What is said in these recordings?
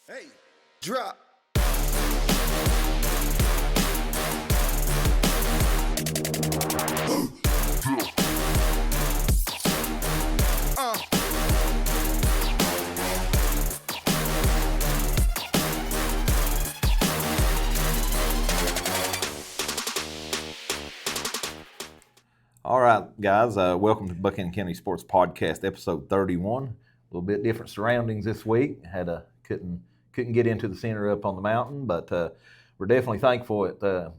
Hey, drop. All right, guys, welcome to Buchanan County Sports Podcast, episode 31. A little bit different surroundings this week. Couldn't get into the center up on the mountain, but we're definitely thankful to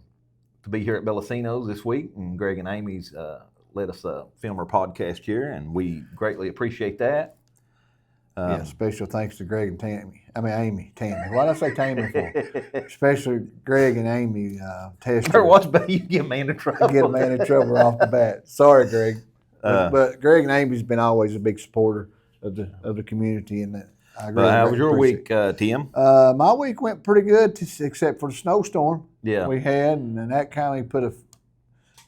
be here at Bellacino's this week. And Greg and Amy's let us film our podcast here, and we greatly appreciate that. Special thanks to Greg and Tammy. Amy. Why did I say Tammy for? Especially Greg and Amy. You get a man in trouble. Get a man in trouble off the bat. Sorry, Greg. But Greg and Amy's been always a big supporter of the community, and that I really how was your week, Tim? My week went pretty good, except for the snowstorm we had, and that kind of put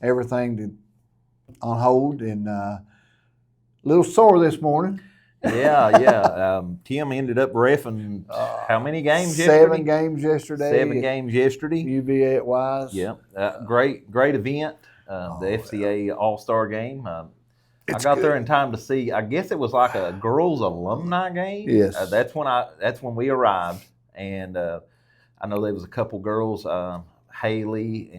everything on hold. And a little sore this morning. Yeah. Tim ended up reffing how many games yesterday? 7 games yesterday. UVA at Wise. Yeah, great event. The FCA All-Star Game. I got there in time to see. I guess it was like a girls' alumni game. Yes, that's when we arrived, and I know there was a couple girls, Haley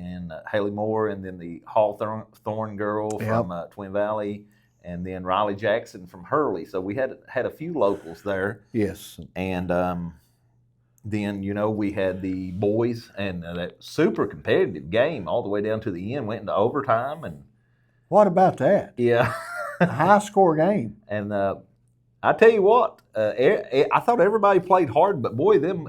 Moore, and then the Hawthorne girl from Twin Valley. And then Riley Jackson from Hurley. So we had a few locals there. Yes. And then, we had the boys, and that super competitive game all the way down to the end, went into overtime. And what about that? Yeah. A high-score game. And I tell you what, I thought everybody played hard, but boy, them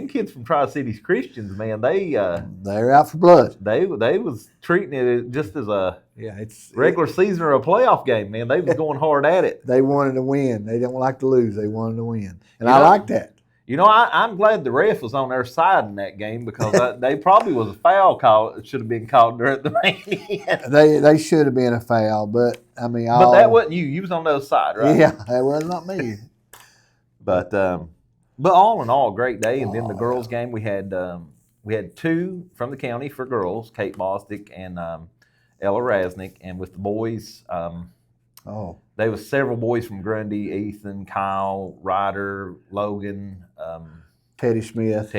kids from Tri-Cities Christians, man, they're out for blood. They was treating it just as a it's regular season or a playoff game, man. They was going hard at it. They wanted to win. They don't like to lose. They wanted to win, and I like that. I'm glad the ref was on their side in that game, because they probably was a foul call that should have been called during the main. They should have been a foul, but but that wasn't you. You was on the other side, right? Yeah, that was not me. But all in all, great day. And then the girls' game, we had 2 from the county for girls, Kate Bostic and Ella Rasnick, and with the boys. There was several boys from Grundy, Ethan, Kyle, Ryder, Logan, Teddy Smith.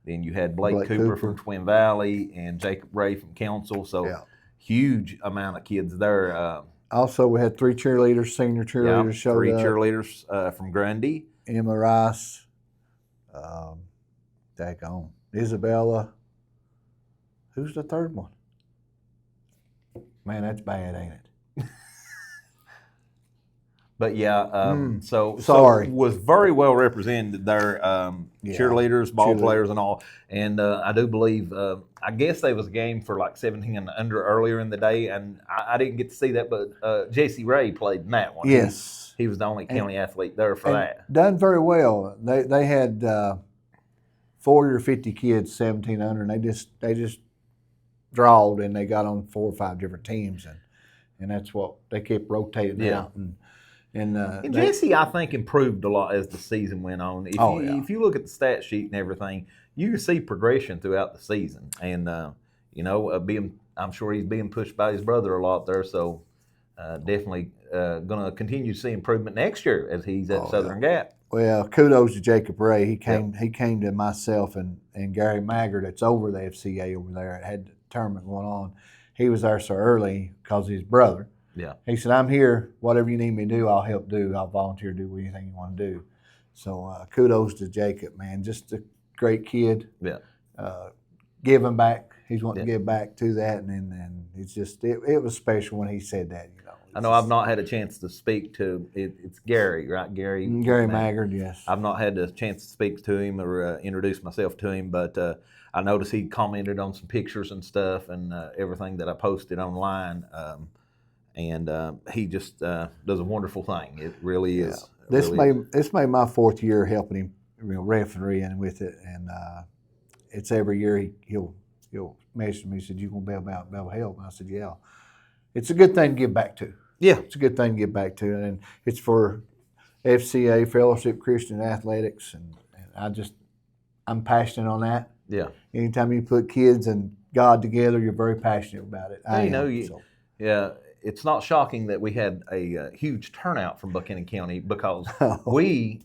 Then you had Blake Cooper from Twin Valley and Jacob Ray from Council. So huge amount of kids there. Also, we had 3 cheerleaders, senior cheerleaders showed up. 3 cheerleaders from Grundy. Emma Rice, Isabella. Who's the third one? Man, that's bad, ain't it? But so was very well represented there. Cheerleaders, ball players, and all. And I do believe, I guess there was a game for like 17 and under earlier in the day, and I didn't get to see that, but J.C. Ray played in that one. Yes, he was the only county athlete there for that. Done very well. They had 40 or 50 kids, 17 under, and they just drawed, and they got on 4 or 5 different teams, and that's what they kept rotating out. And Jesse, I think, improved a lot as the season went on. If you look at the stat sheet and everything, you can see progression throughout the season. And I'm sure he's being pushed by his brother a lot there. So definitely going to continue to see improvement next year as he's at Southern Gap. Well, kudos to Jacob Ray. He came to myself and Gary Maggard, that's over the FCA over there. It had the tournament going on. He was there so early because of his brother. Yeah. He said, I'm here. Whatever you need me to do, I'll help do. I'll volunteer to do anything you want to do. So kudos to Jacob, man. Just a great kid. Yeah. Giving back. He's wanting to give back to that. And it's just, it was special when he said that, I know I've not had a chance to speak to, it's Gary, right? Gary Maggard, yes. I've not had a chance to speak to him or introduce myself to him, but I noticed he commented on some pictures and stuff and everything that I posted online. And he just does a wonderful thing. It really is. This made my 4th year helping him, refereeing with it, and it's every year he'll message me. He said, "You gonna be able to help?" And I said, "Yeah." It's a good thing to give back to. Yeah, it's a good thing to give back to, and it's for FCA Fellowship Christian Athletics, and I'm passionate on that. Yeah. Anytime you put kids and God together, you're very passionate about it. Yeah, it's not shocking that we had a huge turnout from Buchanan County because we,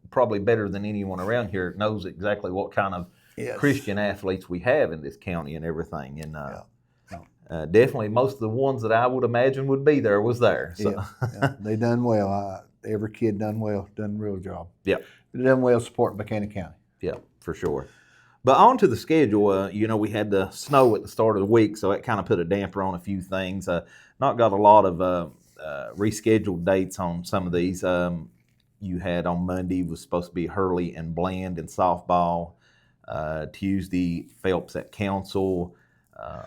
probably better than anyone around here, knows exactly what kind of Christian athletes we have in this county and everything. And definitely most of the ones that I would imagine would be there was there. So. Yeah, they done well. Every kid done well, done a real job. Yeah. They done well supporting Buchanan County. Yeah, for sure. But on to the schedule, we had the snow at the start of the week, so it kind of put a damper on a few things. Not got a lot of rescheduled dates on some of these. You had on Monday was supposed to be Hurley and Bland in softball. Tuesday, Phelps at Council.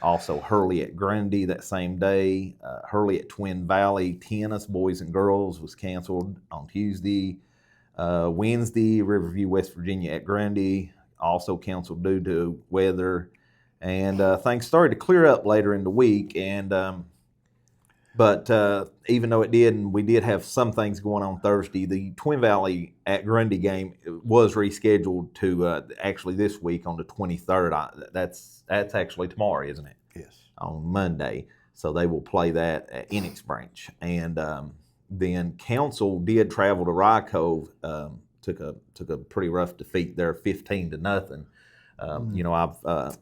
Also Hurley at Grundy that same day. Hurley at Twin Valley tennis, boys and girls, was canceled on Tuesday. Wednesday, Riverview, West Virginia at Grundy, also canceled due to weather. And things started to clear up later in the week. And but even though it did, and we did have some things going on Thursday, the Twin Valley at Grundy game was rescheduled to actually this week on the 23rd. That's actually tomorrow, isn't it? Yes. On Monday. So they will play that at Enix Branch. And then Council did travel to Rye Cove, took a pretty rough defeat there, 15-0. I've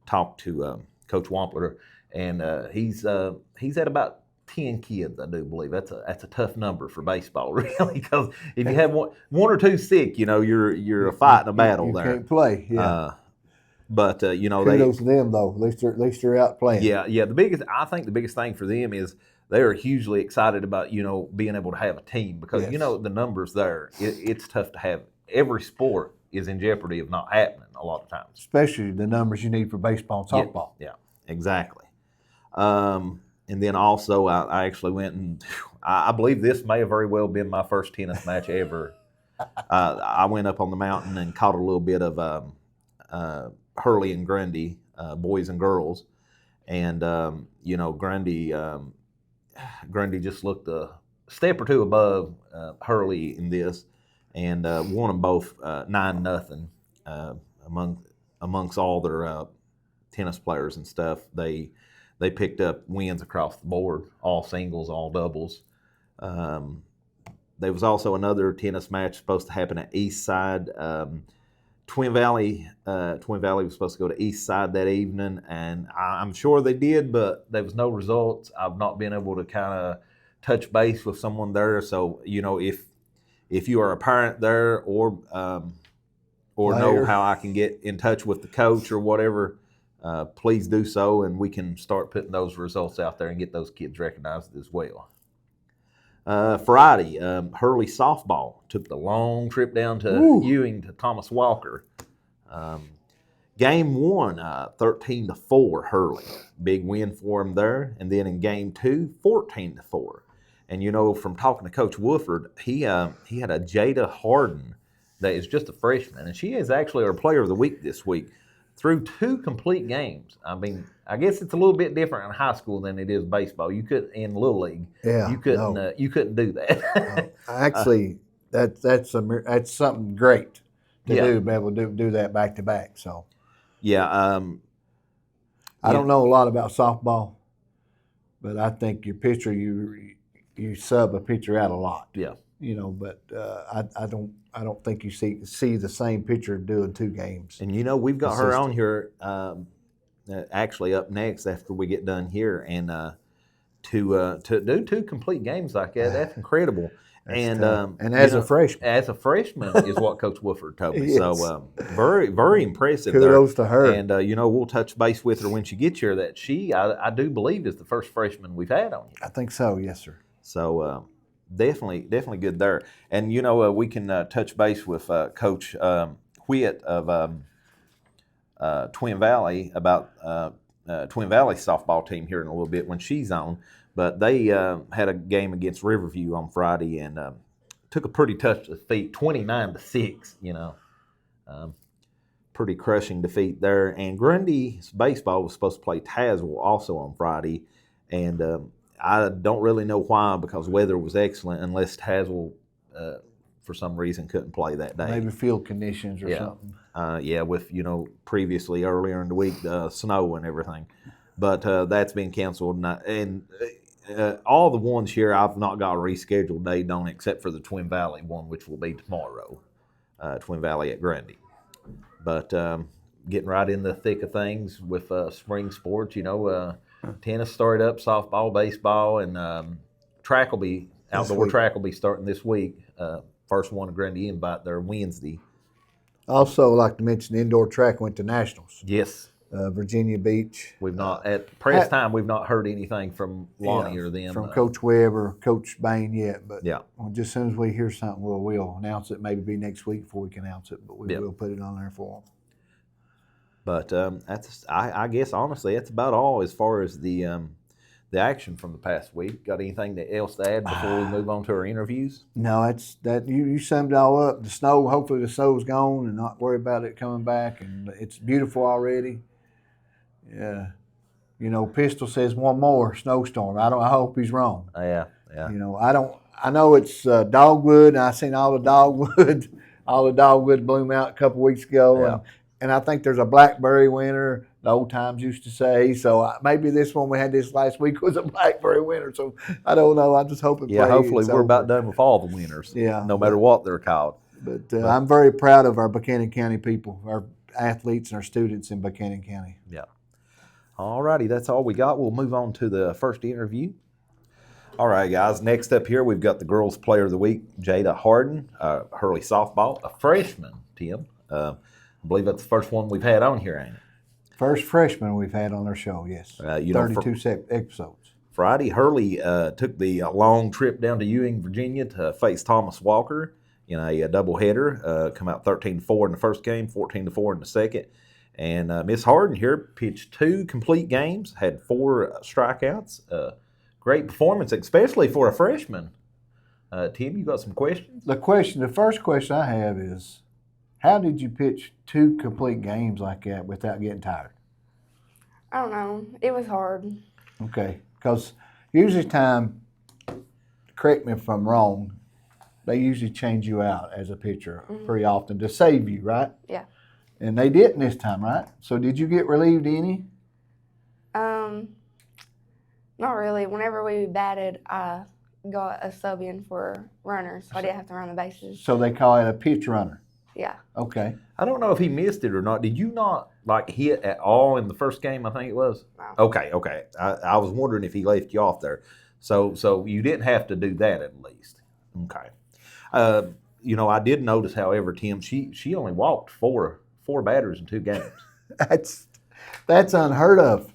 talked to Coach Wampler, and he's at about 10 kids, I do believe. That's a tough number for baseball, really, because if you have one or two sick, you're fighting a battle there. You can't play, yeah. But kudos to them though. At least they're out playing. Yeah. I think the biggest thing for them is they are hugely excited about being able to have a team because the numbers there. It's tough to have. Every sport is in jeopardy of not happening a lot of times. Especially the numbers you need for baseball and softball. Yeah, exactly. And then also I actually went and I believe this may have very well been my first tennis match ever. I went up on the mountain and caught a little bit of Hurley and Grundy, boys and girls, and Grundy just looked a step or two above Hurley in this, and won them both 9-0. Amongst all their tennis players and stuff, they picked up wins across the board, all singles, all doubles. There was also another tennis match supposed to happen at East Side. Twin Valley was supposed to go to East Side that evening, and I'm sure they did, but there was no results. I've not been able to kind of touch base with someone there. So if you are a parent there or know how I can get in touch with the coach or whatever, please do so, and we can start putting those results out there and get those kids recognized as well. Friday, Hurley softball took the long trip down to Ewing to Thomas Walker. Game 1, 13-4 Hurley. Big win for him there. And then in game 2, 14-4. And from talking to Coach Wooford, he had a Jaida Hardin that is just a freshman, and she is actually our player of the week this week. Through 2 complete games. I mean, I guess it's a little bit different in high school than it is baseball. You couldn't in Little League. Yeah, you couldn't do that. Actually, that's something great to do. Be able to do that back to back. So, yeah. I don't know a lot about softball, but I think your pitcher you sub a pitcher out a lot. Yeah. But I don't think you see the same pitcher doing 2 games. And we've got her on here actually up next after we get done here, and to do 2 complete games like that, that's incredible. And as a freshman is what Coach Wooford told me. Yes. So very, very impressive. Kudos to her. And we'll touch base with her when she gets here. That I do believe is the first freshman we've had on here. I think so. Yes, sir. So. Definitely good there. And, we can touch base with Coach Whit of Twin Valley about Twin Valley softball team here in a little bit when she's on. But they had a game against Riverview on Friday and took a pretty tough defeat, 29-6, pretty crushing defeat there. And Grundy's baseball was supposed to play Tazewell also on Friday. And I don't really know why, because weather was excellent, unless Tazewell for some reason couldn't play that day. Maybe field conditions or Yeah. something. With previously earlier in the week snow and everything, but that's been canceled. And all the ones here I've not got a rescheduled date on except for the Twin Valley one, which will be tomorrow, Twin Valley at Grundy. But getting right in the thick of things with spring sports, tennis started up, softball, baseball, and track will be outdoor track will be starting this week. First one at Grundy Invite there Wednesday. Also, like to mention, indoor track went to nationals. Yes. Virginia Beach. We've not at press time. We've not heard anything from Lonnie or them from Coach Webb or Coach Bain yet. But yeah, just as soon as we hear something, we'll announce it. Maybe be next week before we can announce it, but we will put it on there for them. But I guess honestly that's about all as far as the action from the past week. Got anything else to add before we move on to our interviews? No, you summed it all up. The snow, hopefully the snow's gone and not worry about it coming back. And it's beautiful already. Yeah, Pistol says one more snowstorm. I hope he's wrong. Yeah. I know it's dogwood, and I seen all the dogwood bloom out a couple weeks ago. Yeah. And I think there's a blackberry winter, the old times used to say. So maybe this one we had this last week was a blackberry winter. So I don't know. I just hope it plays. Yeah, hopefully we're about done with all the winters. Yeah. No matter what they're called. But I'm very proud of our Buchanan County people, our athletes and our students in Buchanan County. Yeah. All righty, that's all we got. We'll move on to the first interview. All right, guys. Next up here, we've got the Girls Player of the Week, Jaida Hardin, Hurley softball, a freshman, Tim. I believe that's the first one we've had on here, ain't it? First freshman we've had on our show, yes. 32 episodes. Friday, Hurley took the long trip down to Ewing, Virginia to face Thomas Walker in a doubleheader. Come out 13-4 in the first game, 14-4 in the second. And Miss Hardin here pitched 2 complete games, had 4 strikeouts. Great performance, especially for a freshman. Tim, you got some questions? The first question I have is, how did you pitch 2 complete games like that without getting tired? I don't know. It was hard. Okay, because usually correct me if I'm wrong, they usually change you out as a pitcher pretty often to save you, right? Yeah. And they didn't this time, right? So did you get relieved any? Not really. Whenever we batted, I got a sub in for runners, so I didn't have to run the bases. So they call it a pitch runner. Yeah. Okay. I don't know if he missed it or not. Did you not hit at all in the first game? I think it was. No. Okay. I was wondering if he left you off there. So you didn't have to do that at least. Okay. I did notice, however, Tim, she only walked four batters in 2 games. That's unheard of.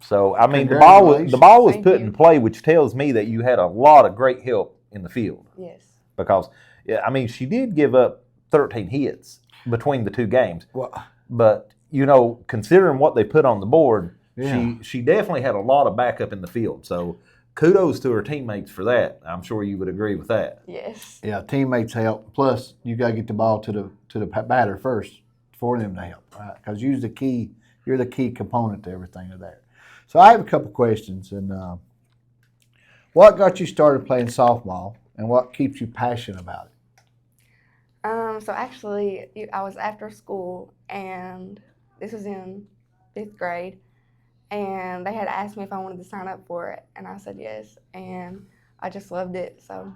So I mean, the ball was put in play, which tells me that you had a lot of great help in the field. Yes. Because she did give up 13 hits between the 2 games. Well, but considering what they put on the board, yeah. she definitely had a lot of backup in the field. So kudos to her teammates for that. I'm sure you would agree with that. Yes. Yeah, teammates help. Plus, you got to get the ball to the batter first for them to help, right? Because you're the key component to everything of that. So I have a couple questions. And what got you started playing softball, and what keeps you passionate about it? So actually, I was after school, and this was in 5th grade, and they had asked me if I wanted to sign up for it, and I said yes, and I just loved it. So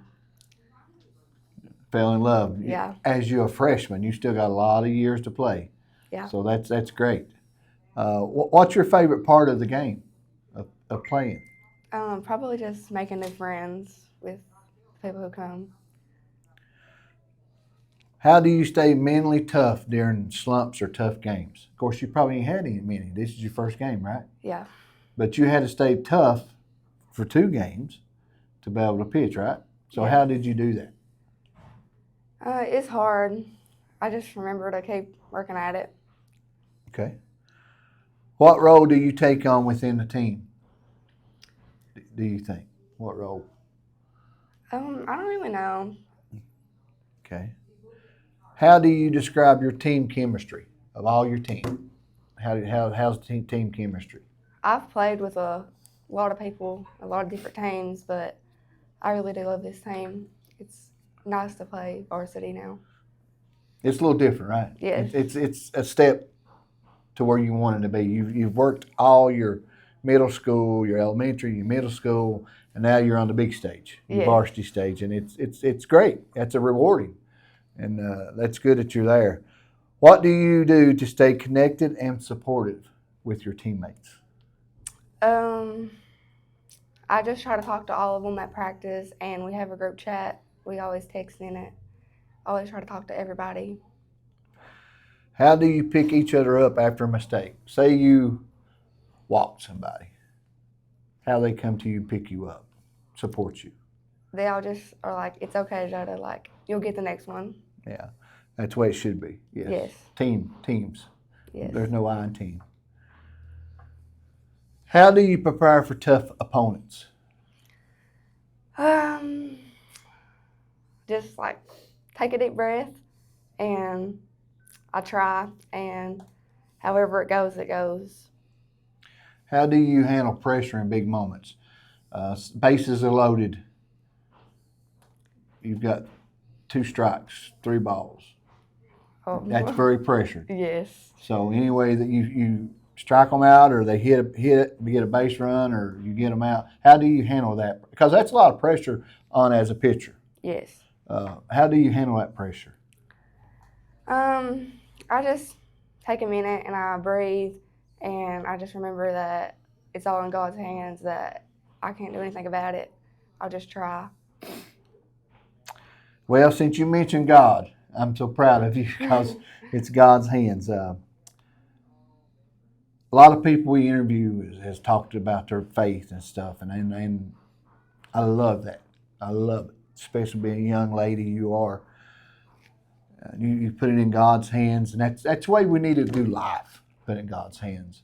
fell in love. Yeah. As you're a freshman, you still got a lot of years to play. Yeah. So that's great. What's your favorite part of the game, of playing? Probably just making new friends with people who come. How do you stay mentally tough during slumps or tough games? Of course, you probably ain't had many. This is your first game, right? Yeah. But you had to stay tough for 2 games to be able to pitch, right? So Yeah. how did you do that? It's hard. I just remember to keep working at it. Okay. What role do you take on within the team? Do you think? What role? I don't really know. Okay. How do you describe your team chemistry of all your team? How's the team chemistry? I've played with a lot of people, a lot of different teams, but I really do love this team. nice to play varsity now. It's a little different, right? Yes. It's a step to where you wanted to be. You've worked all your middle school, your elementary, your middle school, and now you're on the big stage, your Yes. varsity stage, and it's great. That's a rewarding, and that's good that you're there. What do you do to stay connected and supportive with your teammates? I just try to talk to all of them at practice, and we have a group chat. We always text in it. Always try to talk to everybody. How do you pick each other up after a mistake? Say you walk somebody. How they come to you, pick you up, support you. They all just are like, "It's okay, Jaida. Like, you'll get the next one." Yeah, that's the way it should be. Yes. Yes. Teams. Yes. There's no I in team. How do you prepare for tough opponents? Just like take a deep breath, and I try, and however it goes, it goes. How do you handle pressure in big moments? Bases are loaded. You've got 2 strikes, 3 balls. That's very pressured. Yes. So any way that you strike them out, or they hit it, you get a base run, or you get them out, how do you handle that? Because that's a lot of pressure on as a pitcher. Yes. How do you handle that pressure? I just take a minute and I breathe, and I just remember that it's all in God's hands, that I can't do anything about it. I'll just try. Well, since you mentioned God, I'm so proud of you because it's God's hands. A lot of people we interview has talked about their faith and stuff, and I love that. I love it, especially being a young lady you are. You put it in God's hands, and that's the way we need to do life, put it in God's hands.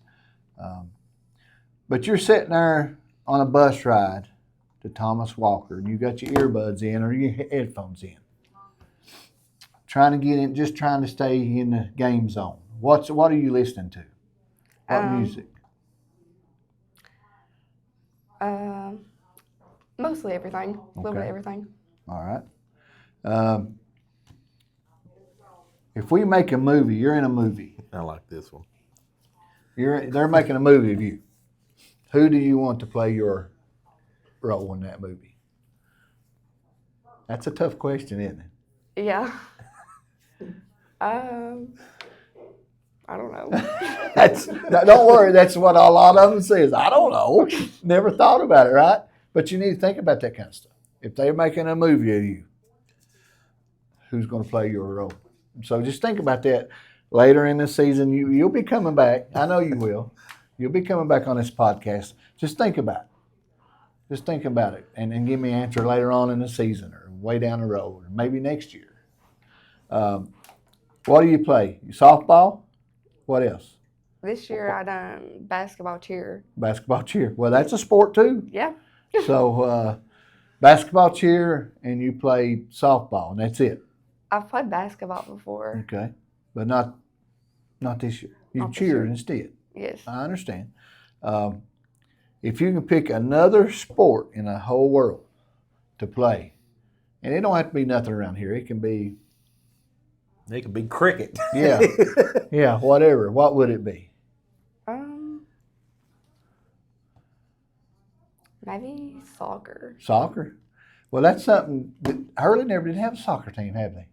But you're sitting there on a bus ride to Thomas Walker, and you got your earbuds in or your headphones in, trying to get in, just trying to stay in the game zone. What are you listening to? What music? Mostly everything. A little bit of Okay. everything. All right. If we make a movie, you're in a movie. I like this one. They're making a movie of you. Who do you want to play your role in that movie? That's a tough question, isn't it? Yeah. I don't know. Don't worry. That's what a lot of them says. I don't know. Never thought about it, right? But you need to think about that kind of stuff. If they're making a movie of you, who's going to play your role? So just think about that. Later in the season, you'll be coming back. I know you will. You'll be coming back on this podcast. Just think about it. Just think about it, and give me an answer later on in the season, or way down the road, or maybe next year. What do you play? Softball? What else? This year I done basketball cheer. Basketball cheer. Well, that's a sport too. Yeah. So basketball cheer, and you play softball, and that's it. I've played basketball before. Okay, but not this year. You Not this cheer year. instead. Yes. I understand. If you can pick another sport in the whole world to play, and it don't have to be nothing around here. It can be, It could be cricket. yeah, whatever. What would it be? Maybe soccer. Soccer. Well, that's something that Hurley never did have a soccer team, have they?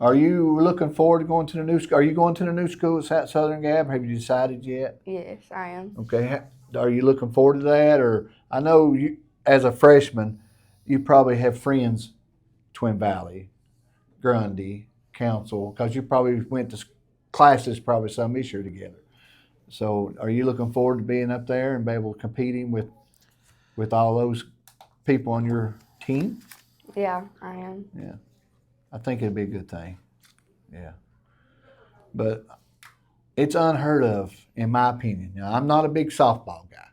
Are you looking forward to going to the new school? Are you going to the new school at Southern Gap? Have you decided yet? Yes, I am. Okay. Are you looking forward to that? Or I know you, as a freshman, you probably have friends, Twin Valley, Grundy, Council, because you probably went to classes probably some this year together. So are you looking forward to being up there and be able to competing with all those people on your team? Yeah, I am. Yeah. I think it'd be a good thing. Yeah. But it's unheard of, in my opinion. Now, I'm not a big softball guy.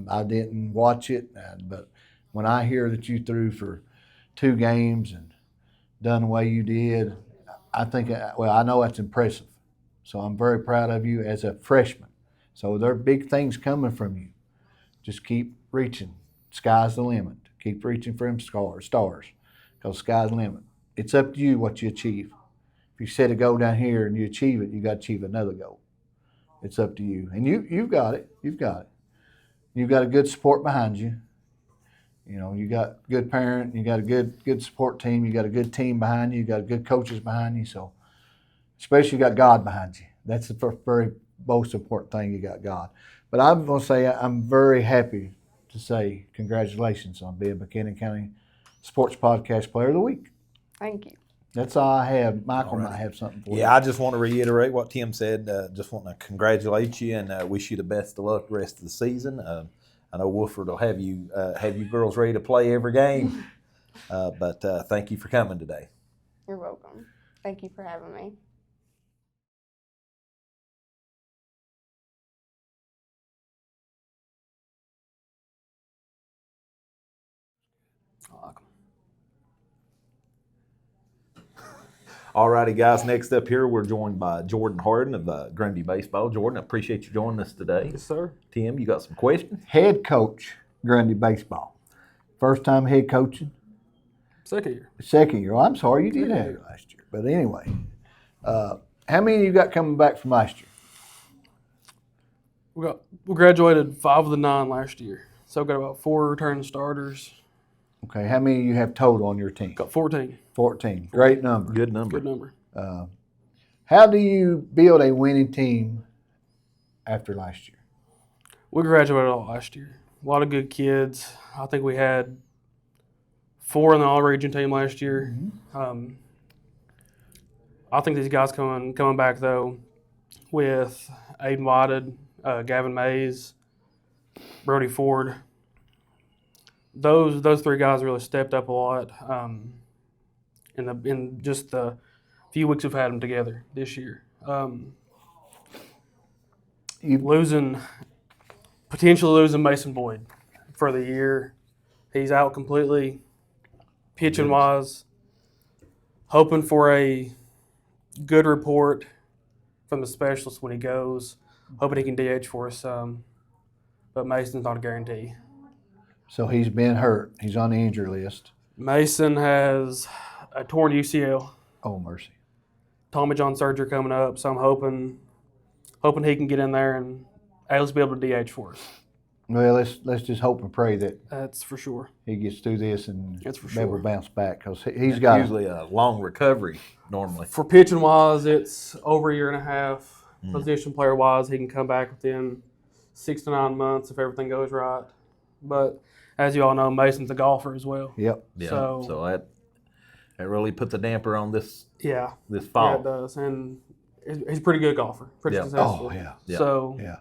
I didn't watch it, but when I hear that you threw for 2 games and done the way you did, I think, well, I know that's impressive. So I'm very proud of you as a freshman. So there are big things coming from you. Just keep reaching. Sky's the limit. Keep reaching for them stars. because sky's the limit. It's up to you what you achieve. If you set a goal down here and you achieve it, you got to achieve another goal. It's up to you, and you've got it. You've got it. You've got a good support behind you. You know, you got good parent, you got a good support team, you got a good team behind you, you got good coaches behind you. So, especially you got God behind you. That's the very most important thing. You got God. But I'm going to say I'm very happy to say congratulations on being Buchanan County Sports Podcast Player of the Week. Thank you. That's all I have. Michael might have something for you. Yeah, I just want to reiterate what Tim said. Just want to congratulate you and wish you the best of luck the rest of the season. I know Wolford will have you girls ready to play every game. But thank you for coming today. You're welcome. Thank you for having me. All righty, guys. Next up here, we're joined by Jordan Hardin of Grundy Baseball. Jordan, I appreciate you joining us today. Yes, sir. Tim, you got some questions? Head coach, Grundy Baseball. First time head coaching? Second year. Second year. Oh, I'm sorry, you did have it last year. But anyway, how many of you got coming back from last year? We graduated 5 of the 9 last year, so got about 4 returning starters. Okay, how many of you have total on your team? Got 14. 14. Great number. Good number. Good number. How do you build a winning team after last year? We graduated all last year. A lot of good kids. I think we had 4 in the all-region team last year. I think these guys coming back though, with Aiden Whited, Gavin Mays, Brody Ford. Those 3 guys really stepped up a lot in just the few weeks we've had them together this year. Potentially losing Mason Boyd for the year. He's out completely, pitching wise. Hoping for a good report from the specialist when he goes. Hoping he can DH for us some, but Mason's not a guarantee. So he's been hurt. He's on the injury list. Mason has a torn UCL. Oh, mercy. Tommy John surgery coming up, so I'm hoping he can get in there and at least be able to DH for us. Well, let's just hope and pray that That's for sure. he gets through this and That's for be able sure. to bounce back because he's got usually a long recovery normally. For pitching wise, it's over a year and a half. Position player wise, he can come back within 6 to 9 months if everything goes right. But as you all know, Mason's a golfer as well. Yep. Yeah. So- So that really puts a damper on this Yeah, fall. yeah, it does, and he's a pretty good golfer, pretty Yeah. successful. Oh, yeah. Yeah. So Yeah.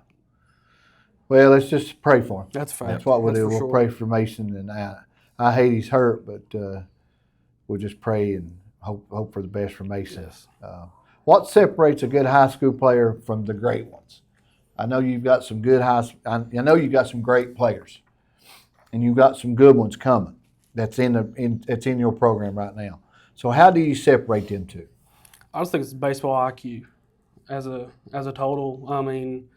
Well, let's just pray for him. that's a fact. That's what we'll That's do. for We'll sure. pray for Mason, and I hate he's hurt, but we'll just pray and hope for the best for Mason. Yes. What separates a good high school player from the great ones? I know you've got some good I know you've got some great players, and you've got some good ones coming. That's in your program right now. So how do you separate them two? I just think it's baseball IQ as a total. I mean,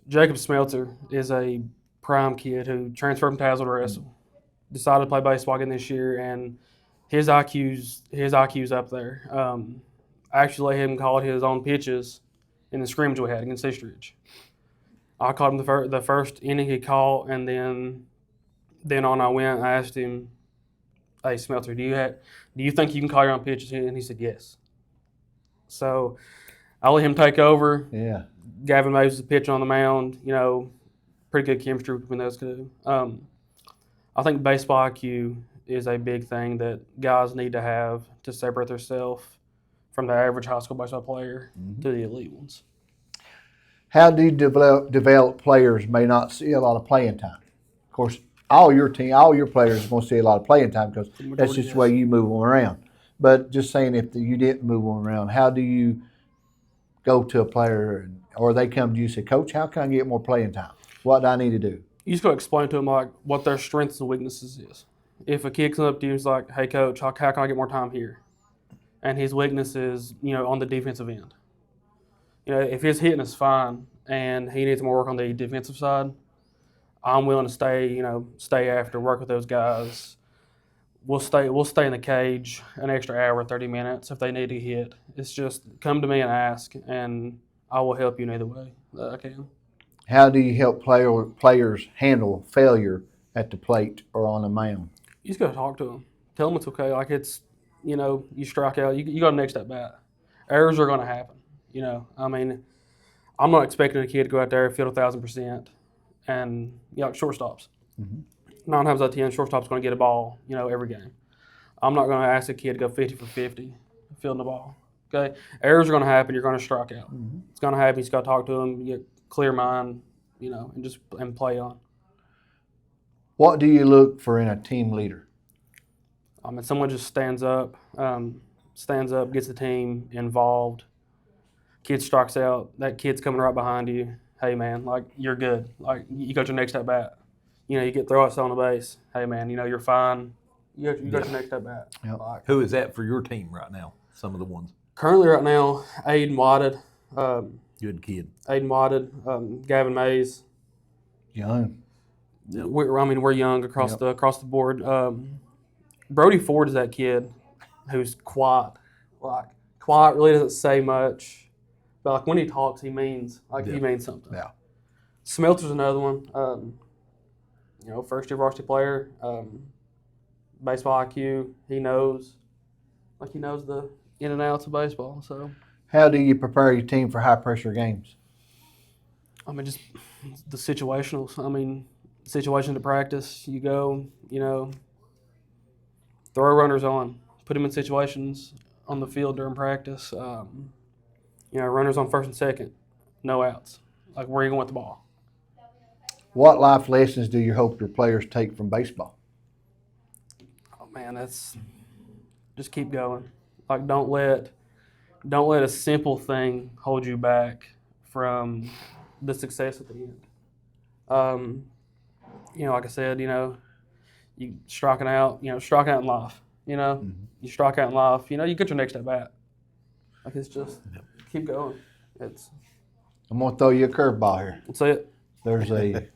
Jacob Smeltzer is a prime kid who transferred from Tazewell to Wrestle, decided to play baseball again this year, and his IQ's up there. I actually let him call his own pitches in the scrimmage we had against East Ridge. I called him the first inning he called, and then on I went. I asked him, "Hey Smeltzer, do you think you can call your own pitches?" And he said yes. So I let him take over. Yeah. Gavin Mays was pitching on the mound. You know, pretty good chemistry between those two. I think baseball IQ is a big thing that guys need to have to separate themselves from the average high school baseball player to the elite ones. How do you develop players may not see a lot of playing time? Of course, all your players are going to see a lot of playing time because that's just the way you move them around. But just saying, if you didn't move them around, how do you go to a player or they come to you and say, "Coach, how can I get more playing time? What do I need to do?" You just got to explain to them like what their strengths and weaknesses is. If a kid comes up to you and is like, "Hey, Coach, how can I get more time here?" and his weakness is, on the defensive end. If his hitting is fine and he needs more work on the defensive side, I'm willing to stay after, work with those guys. we'll stay in the cage an extra hour, 30 minutes if they need to hit. It's just come to me and ask, and I will help you in either way that I can. How do you help players handle failure at the plate or on the mound? You just got to talk to them. Tell them it's okay. Like it's, you strike out. You got to next at bat. Errors are going to happen. I mean, I'm not expecting a kid to go out there and field 1,000%, and like shortstops. Mm-hmm. 9 times out of 10, shortstop's going to get a ball. Every game. I'm not going to ask a kid to go 50 for 50 fielding the ball. Okay, errors are going to happen. You're going to strike out. Mm-hmm. It's going to happen. You just got to talk to them. You get clear mind. And play on. What do you look for in a team leader? Someone just stands up, gets the team involved. Kid strikes out. That kid's coming right behind you. Hey, man, like, you're good. Like, you got your next at bat. You get throwouts on the base. Hey, man, you're fine. You got your next at bat. Yep. Who is that for your team right now? Some of the ones. Currently, right now, Aiden Wadded. Good kid. Aiden Wadded, Gavin Mays. Young. Yep. We're young across the board. Brody Ford is that kid who's quiet. Like, quiet, really doesn't say much, but like when he talks, he means something. Yeah. Smelter's another one. First year varsity player. Baseball IQ. He knows the in and outs of baseball. So. How do you prepare your team for high pressure games? Just the situationals. Situation to practice. You go, throw runners on, put them in situations on the field during practice. Runners on first and second, no outs. Like, where are you going with the ball? What life lessons do you hope your players take from baseball? Oh man, that's just keep going. Like, don't let a simple thing hold you back from the success at the end. Like I said, you striking out in life. Mm-hmm. You strike out in life. You get your next at bat. Like, it's just keep going. I'm gonna throw you a curveball here. That's it. There's a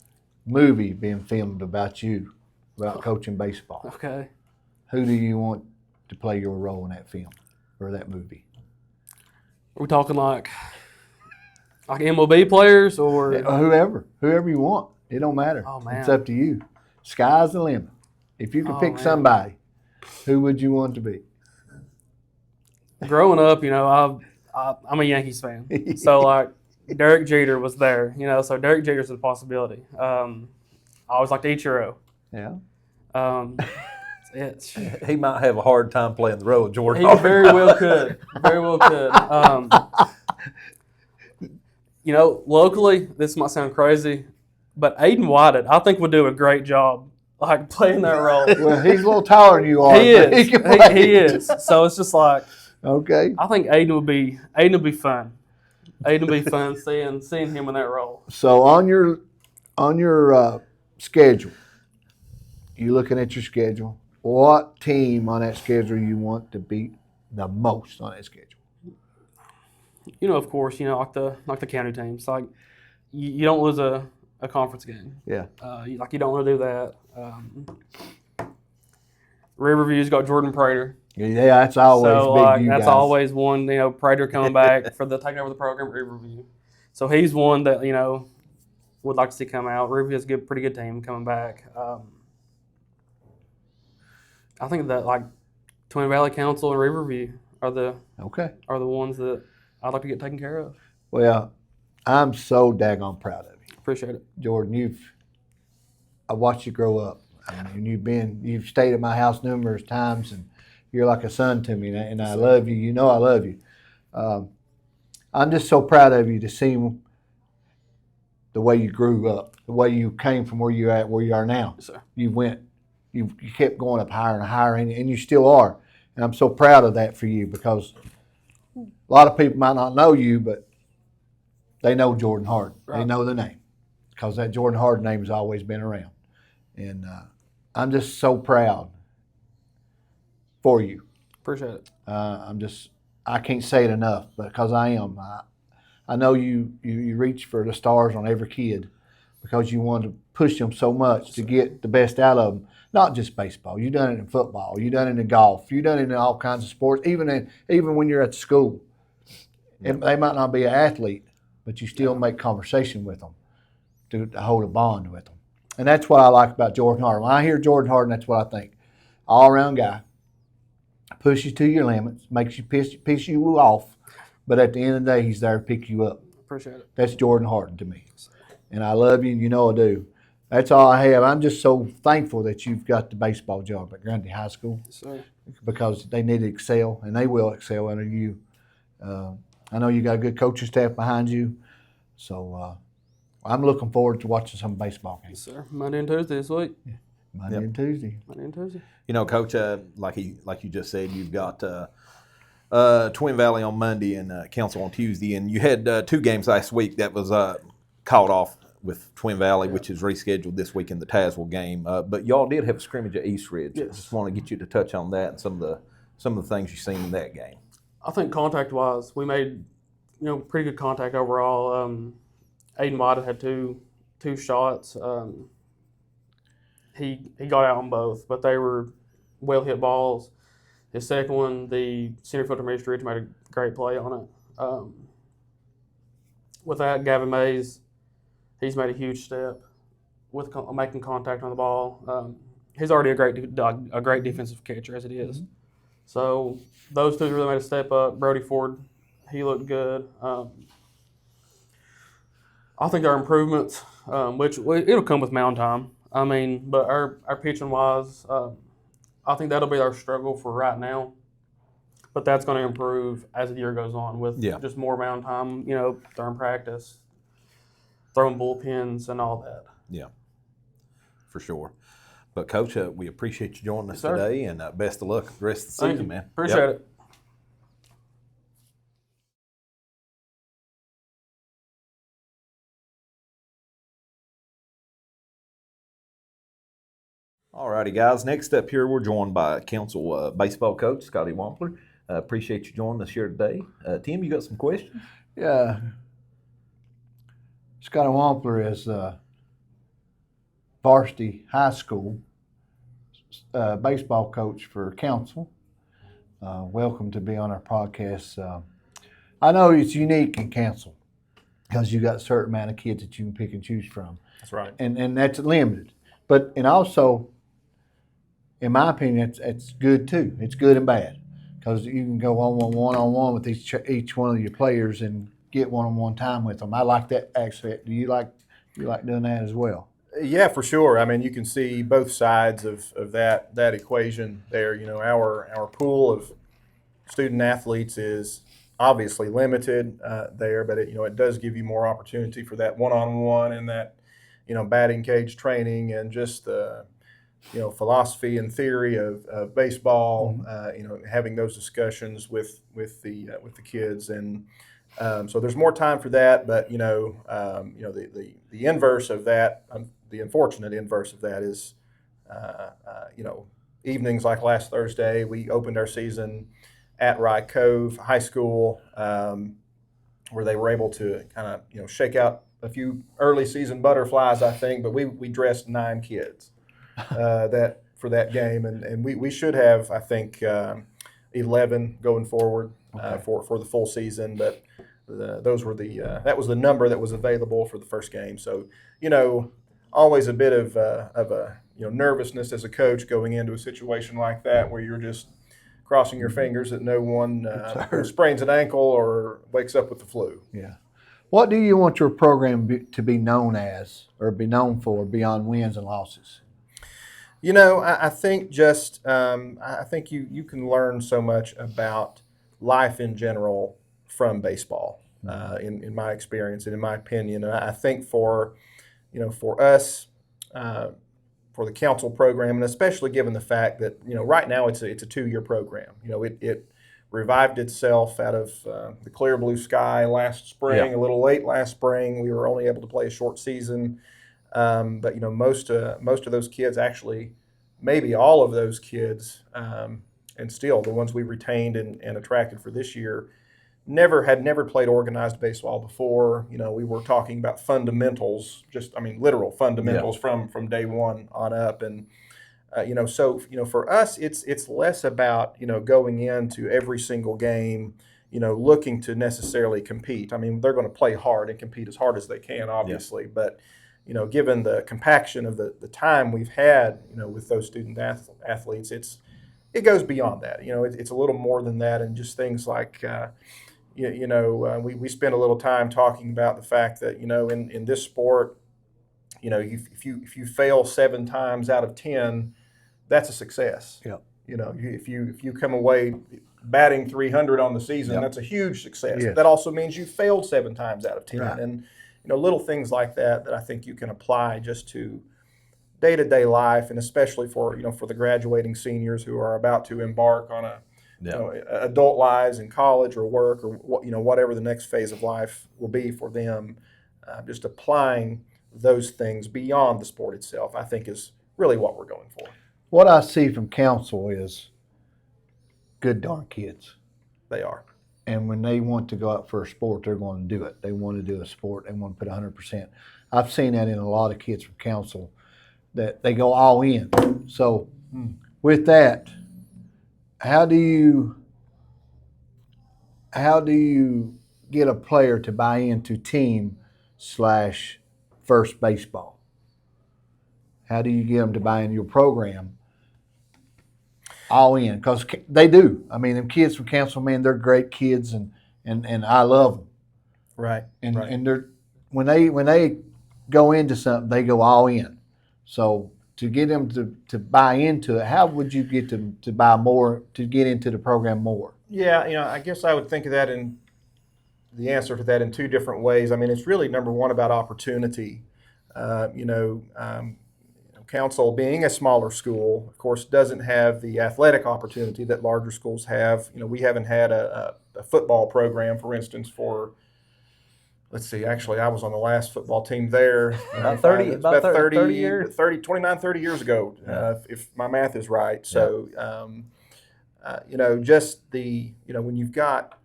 movie being filmed about you, about coaching baseball. Okay. Who do you want to play your role in that film or that movie? Are we talking like MLB players or Whoever you want. It don't matter. Oh, man. It's up to you. Sky's the limit. If you could pick man. somebody, who would you want to be? growing up? I'm a Yankees fan, so like Derek Jeter was there. So Derek Jeter's a possibility. I always liked Ichiro. Yeah. It's He might have a hard time playing the role of Jordan. He very well could. Very well could. Locally, this might sound crazy, but Aiden Whited, I think, would do a great job, like, playing that role. Well, he's a little taller than you are. He but is. He, can play. He is. So it's just like, Okay. I think Aiden would be fun. Aiden would be fun seeing him in that role. So on your schedule, you looking at your schedule. What team on that schedule you want to beat the most on that schedule? Of course, like the county teams. Like, you don't lose a conference game. Yeah. You don't want to do that. Riverview's got Jordan Prater. Yeah, that's always So big. that's guys. always one. Prater coming back for taking over the program at Riverview. So he's one that would like to see come out. Riverview has a pretty good team coming back. I think that Twin Valley Council and Riverview are the ones that I'd like to get taken care of. Well, I'm so daggone proud of you, Appreciate it. Jordan. I watched you grow up. I mean, you've stayed at my house numerous times, and you're like a son to me, and I love you. I love you. I'm just so proud of you to see the way you grew up, the way you came from where you are now. Yes, sir. You kept going up higher and higher, and you still are. And I'm so proud of that for you, because a lot of people might not know you, but they know Jordan Hardin. Right. They know the name, because that Jordan Hardin name has always been around. And I'm just so proud for you. Appreciate it. I can't say it enough, because I am. I know you reach for the stars on every kid, because you want to push them so much to get the best out of them. Not just baseball. You've done it in football. You've done it in golf. You've done it in all kinds of sports. Even when you're at school, they might not be an athlete, but you still make conversation with them to hold a bond with them. And that's what I like about Jordan Hardin. When I hear Jordan Hardin, that's what I think. All-around guy, push you to your limits, makes you piss you off, but at the end of the day, he's there to pick you up. Appreciate it. That's Jordan Hardin to me. And I love you, and you know I do. That's all I have. I'm just so thankful that you've got the baseball job at Grundy High School, Yes, sir. because they need to excel, and they will excel under you. I know you got a good coaching staff behind you, so I'm looking forward to watching some baseball games. Yes, sir. Monday and Tuesday this week. Monday and Tuesday. Monday and Tuesday. You know, Coach, like you just said, you've got Twin Valley on Monday and Council on Tuesday, and you had 2 games last week that was called off with Twin Valley, which is rescheduled this week in the Tazewell game. But y'all did have a scrimmage at East Ridge. Yes. I just want to get you to touch on that and some of the things you've seen in that game. I think contact-wise, we made pretty good contact overall. Aiden White had two shots. He got out on both, but they were well hit balls. His second one, the center fielder from East Ridge made a great play on it. With that, Gavin Mays, he's made a huge step with making contact on the ball. He's already a great defensive catcher as it is. Mm-hmm. So those two really made a step up. Brody Ford, he looked good. I think our improvements, which it'll come with mound time. I mean, but our pitching wise, I think that'll be our struggle for right now. But that's going to improve as the year goes on with just more mound time, during practice, throwing bullpens and all that. Yeah, for sure. But, Coach, we appreciate you joining us Yes, today, and best of luck the rest of the Thank season, you. man. Appreciate it. All righty, guys. Next up here, we're joined by Council baseball coach, Scotty Wampler. Appreciate you joining us here today. Tim, you got some questions? Yeah. Scotty Wampler is varsity high school baseball coach for Council. Welcome to be on our podcast. I know it's unique in Council because you got a certain amount of kids that you can pick and choose from. That's right. And that's limited. But also, in my opinion, it's good too. It's good and bad because you can go one-on-one with each one of your players and get one-on-one time with them. I like that aspect. Do you like doing that as well? Yeah, for sure. I mean, you can see both sides of that equation there. Our pool of student athletes is obviously limited there, but it does give you more opportunity for that one-on-one and that batting cage training and just the philosophy and theory of baseball. Having those discussions with the kids, and so there's more time for that. But the inverse of that, the unfortunate inverse of that is evenings like last Thursday. We opened our season at Rye Cove High School, where they were able to kind of shake out a few early season butterflies, I think, but we dressed 9 kids for that game, and we should have, I think, 11 going forward for the full season. But those were that was the number that was available for the first game. So always a bit of a nervousness as a coach going into a situation like that where you're just crossing your fingers that no one sprains an ankle or wakes up with the flu. Yeah. What do you want your program to be known as or be known for beyond wins and losses? I think I think you can learn so much about life in general from baseball, in my experience and in my opinion. And I think for us, for the Council program, and especially given the fact that right now it's a 2-year program. It revived itself out of the clear blue sky last spring, a little late last spring. We were only able to play a short season. But most of those kids, actually, maybe all of those kids, and still the ones we retained and attracted for this year, never played organized baseball before. We were talking about fundamentals, literal fundamentals from day one on up. And for us, it's less about going into every single game, looking to necessarily compete. They're going to play hard and compete as hard as they can, obviously, but given the compaction of the time we've had, with those student athletes, it goes beyond that. It's a little more than that, and just things like. We spend a little time talking about the fact that in this sport, if you fail 7 times out of 10, that's a success. Yep. If you come away batting 300 on the season, that's a huge success. Yes. That also means you failed 7 times out of 10, Right. and little things like that I think you can apply just to day-to-day life, and especially for the graduating seniors who are about to embark on adult lives in college or work or whatever the next phase of life will be for them. Just applying those things beyond the sport itself, I think, is really what we're going for. What I see from council is good darn kids. They are. And when they want to go out for a sport, they're going to do it. They want to do a sport. They want to put 100%. I've seen that in a lot of kids from council, that they go all in. So with that, how do you get a player to buy into team/first baseball? How do you get them to buy into your program all in? Because they do. Them kids from council, man, they're great kids, and I love them. Right. And they're when they go into something, they go all in. So to get them to buy into it, how would you get them to buy more, to get into the program more? Yeah, I guess I would think of that in the answer to that in 2 different ways. It's really, number one, about opportunity. Council, being a smaller school, of course, doesn't have the athletic opportunity that larger schools have. We haven't had a football program, for instance, for, let's see, actually, I was on the last football team there. About 30 years? 29-30 years ago, if my math is right. So, just when you've got,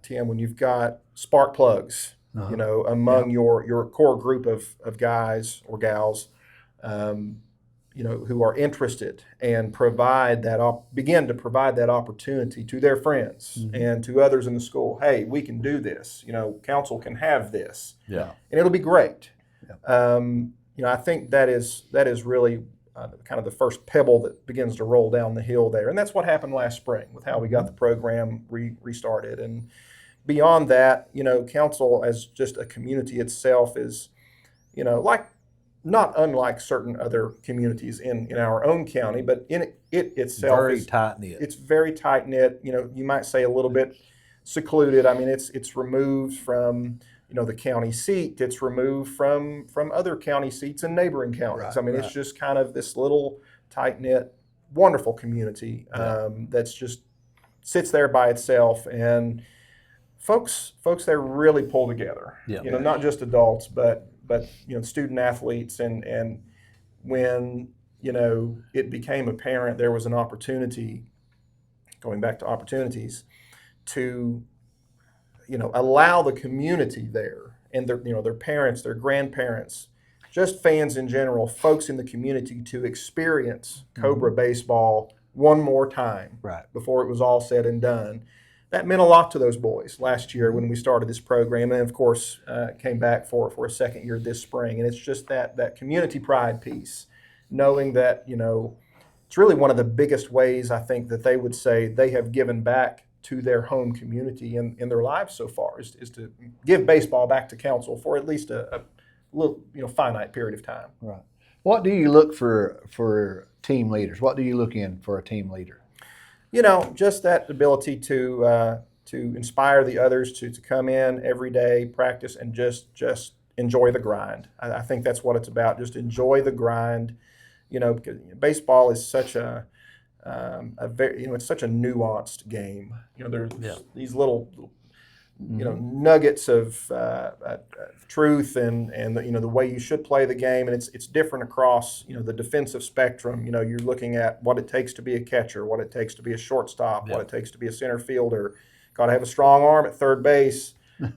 Tim, when you've got spark plugs, among your core group of guys or gals, who are interested and begin to provide that opportunity to their friends and to others in the school. Hey, we can do this. Council can have this. Yeah. And it'll be great. Yeah. I think that is really kind of the first pebble that begins to roll down the hill there. And that's what happened last spring with how we got the program restarted. And beyond that, council as just a community itself is, not unlike certain other communities in our own county, but it itself very is tight knit. It's very tight knit. You might say a little bit secluded. It's removed from the county seat. It's removed from other county seats in neighboring counties. Right, It's just kind of this little tight knit, wonderful community that's just sits there by itself, and folks there really pull together. Yeah. Not just adults, but student athletes, and when it became apparent there was an opportunity, going back to opportunities, to allow the community there and their parents, their grandparents, just fans in general, folks in the community, to experience Cobra baseball one more time before it was all said and done. That meant a lot to those boys last year when we started this program, and of course came back for a second year this spring. And it's just that community pride piece, knowing that it's really one of the biggest ways I think that they would say they have given back to their home community in their lives so far, is to give baseball back to council for at least a little finite period of time. Right. What do you look for team leaders? What do you look in for a team leader? Just that ability to inspire the others to come in every day, practice, and just enjoy the grind. I think that's what it's about. Just enjoy the grind. Because baseball is such a very it's such a nuanced game. There's these little nuggets of truth and the way you should play the game, and it's different across the defensive spectrum. You're looking at what it takes to be a catcher, what it takes to be a shortstop, what it takes to be a center fielder. got to have a strong arm at third base.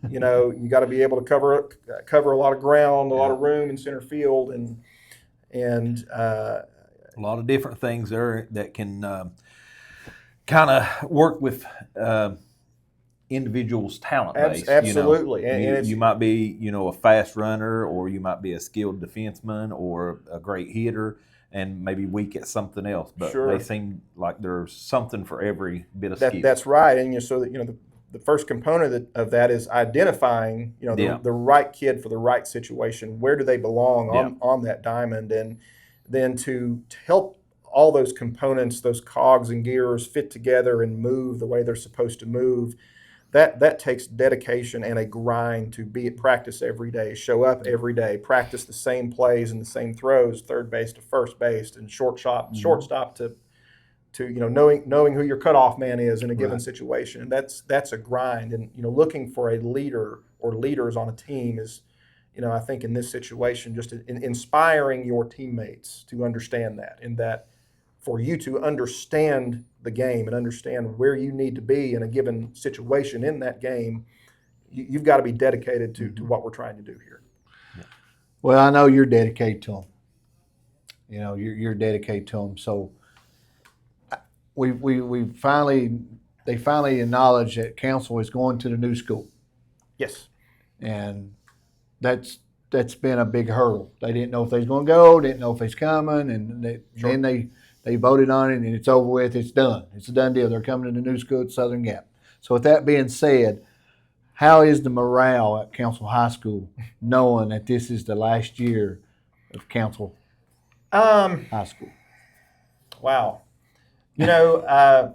You know, you got to be able to cover a lot of ground, a lot of room in center field, and a lot of different things there that can kind of work with individuals' talent base. absolutely. You might be, a fast runner, or you might be a skilled defenseman, or a great hitter, and maybe weak at something else. But Sure. they seem like there's something for every bit of skill. That's right. And so that the first component of that is identifying the right kid for the right situation. Where do they belong on that diamond, and then to help all those components, those cogs and gears fit together and move the way they're supposed to move. That takes dedication and a grind to be at practice every day, show up every day, practice the same plays and the same throws, third base to first base, and shortstop to knowing who your cutoff man is in a given situation. And that's a grind. And looking for a leader or leaders on a team is, I think in this situation, just inspiring your teammates to understand that, and that for you to understand the game and understand where you need to be in a given situation in that game, you've got to be dedicated to what we're trying to do here. Well, I know you're dedicated to them. You're dedicated to them. So they finally acknowledged that council is going to the new school, Yes. and that's been a big hurdle. They didn't know if they was going to go, didn't know if it's coming, and then they voted on it, and it's over with. It's done. It's a done deal. They're coming to the new school at Southern Gap. So with that being said, how is the morale at Council High School, knowing that this is the last year of Council High School? Wow. Thank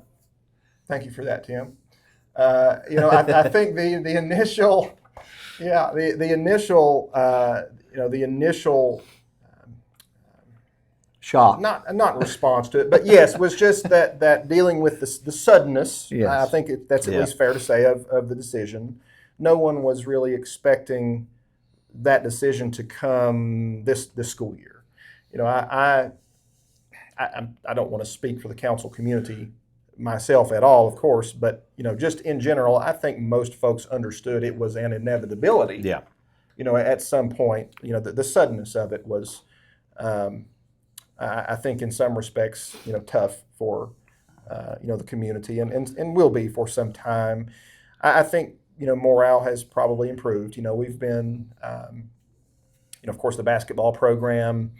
you for that, Tim. I think the initial, the initial Shock. not response to it, but yes, was just that dealing with the suddenness. Yes. I think that's at least fair to say of the decision. No one was really expecting that decision to come this school year. I don't want to speak for the council community myself at all, of course, but just in general, I think most folks understood it was an inevitability. Yeah. At some point, the suddenness of it was. I think in some respects, tough for, the community and will be for some time. I think, morale has probably improved. We've been, of course, the basketball program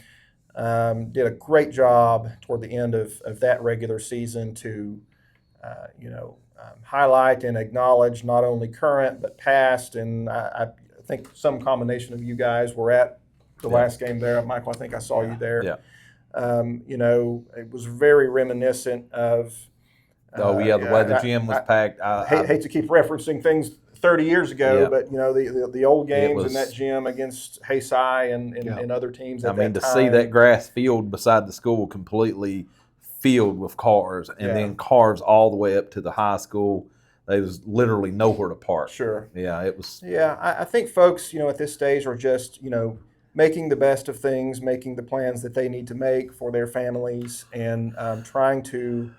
did a great job toward the end of that regular season to, highlight and acknowledge not only current but past. And I think some combination of you guys were at the last game there. Michael, I think I saw you there. Yeah. It was very reminiscent of. The way the gym was packed. I hate to keep referencing things 30 years ago, but the old games in that gym against Haysai and other teams. To see that grass field beside the school completely filled with cars, and then cars all the way up to the high school. There was literally nowhere to park. Sure. Yeah, it was. Yeah, I think folks, at this stage are just, making the best of things, making the plans that they need to make for their families, and trying to,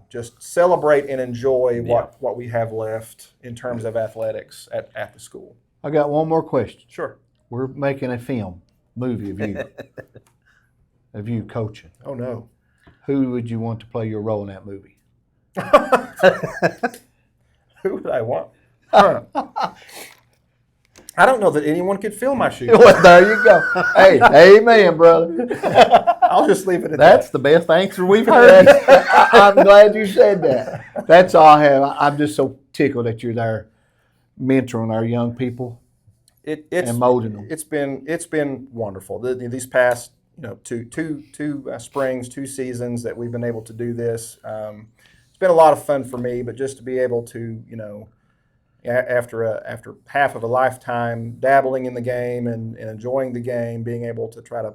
just celebrate and enjoy what we have left in terms of athletics at the school. I got one more question. Sure. We're making a movie of you coaching. Oh, no. Who would you want to play your role in that movie? Who would I want? I don't know that anyone could fill my shoes. Well, there you go. Hey, amen, brother. I'll just leave it at That's the best answer we've heard. I'm glad you said that. That's all I have. I'm just so tickled that you're there mentoring our young people and molding them. It's been wonderful. These past two springs, 2 seasons that we've been able to do this. It's been a lot of fun for me, but just to be able to after half of a lifetime dabbling in the game and enjoying the game, being able to try to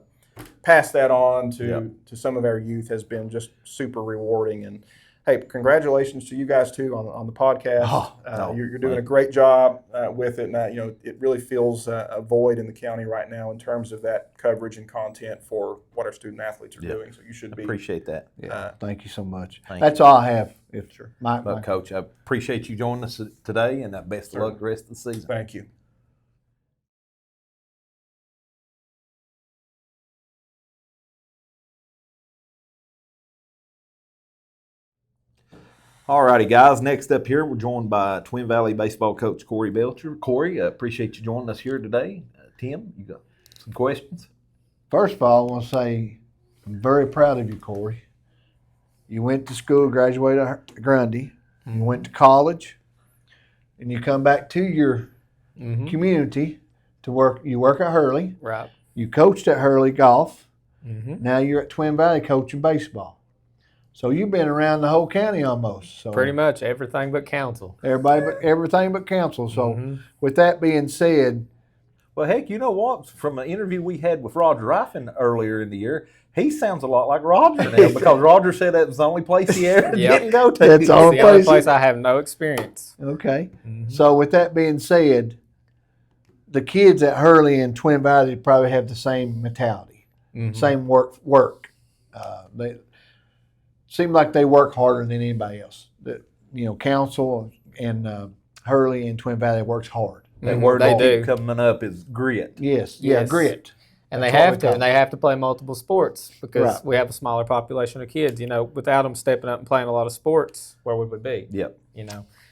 pass that on to some of our youth has been just super rewarding. And hey, congratulations to you guys too on the podcast. No, You're doing a great job with it, and it really fills a void in the county right now in terms of that coverage and content for what our student athletes are doing. So you should be. Appreciate that. Yeah, thank you so much. Thank That's all I have. Sure. But Coach, I appreciate you joining us today, and best of luck the rest of the season. Thank you. All righty, guys. Next up here, we're joined by Twin Valley baseball coach Corey Belcher. Corey, appreciate you joining us here today. Tim, you got some questions? First of all, I want to say I'm very proud of you, Corey. You went to school, graduated at Grundy. You went to college, and you come back to your community to work. You work at Hurley. Right. You coached at Hurley golf. Now you're at Twin Valley coaching baseball. So you've been around the whole county almost. So Pretty much everything but council. everything but council. So with that being said, Well, heck, you know what? From an interview we had with Roger Rifen earlier in the year, he sounds a lot like Roger now because Roger said that was the only place he ever didn't go to. That's all. The only place I have no experience. okay. So with that being said, the kids at Hurley and Twin Valley probably have the same mentality, same work. They seem like they work harder than anybody else. Council and Hurley and Twin Valley works hard. That word They that do. keep coming up is grit. Yes. Yes. Grit. And That's they what have we to. call And they have to play multiple sports because Right. we have a smaller population of kids. Without them stepping up and playing a lot of sports, where would we be? Yep.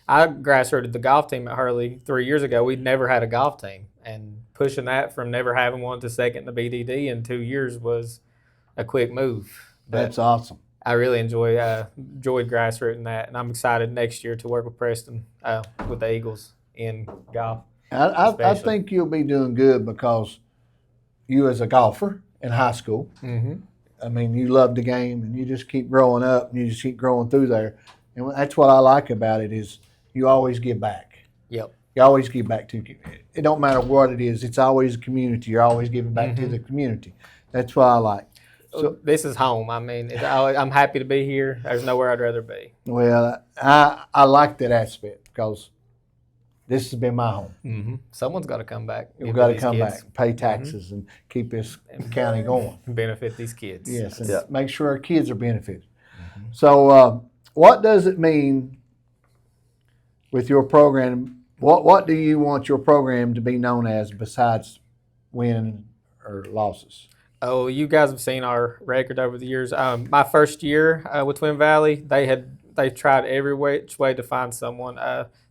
I grassrooted the golf team at Hurley 3 years ago. We'd never had a golf team. And pushing that from never having one to second in the BDD in 2 years was a quick move. But That's awesome. I really enjoyed grassrooting that. And I'm excited next year to work with Preston with the Eagles in golf. I Especially. think you'll be doing good because you as a golfer in high school, I mean, you love the game and you just keep growing up and you just keep growing through there. And that's what I like about it is you always give back. Yep. You always give back to it. Don't matter what it is. It's always a community. You're always giving back to the community. That's what I like. So, This is home. I mean, I'm happy to be here. There's nowhere I'd rather be. well, I like that aspect because this has been my home. Someone's got to come back. We've got to come back, pay taxes, and keep this county going. Benefit these kids. Yes, and Yeah. make sure our kids are benefited. So, what does it mean with your program? What do you want your program to be known as besides win or losses? Oh, you guys have seen our record over the years. My first year with Twin Valley, they tried every which way to find someone.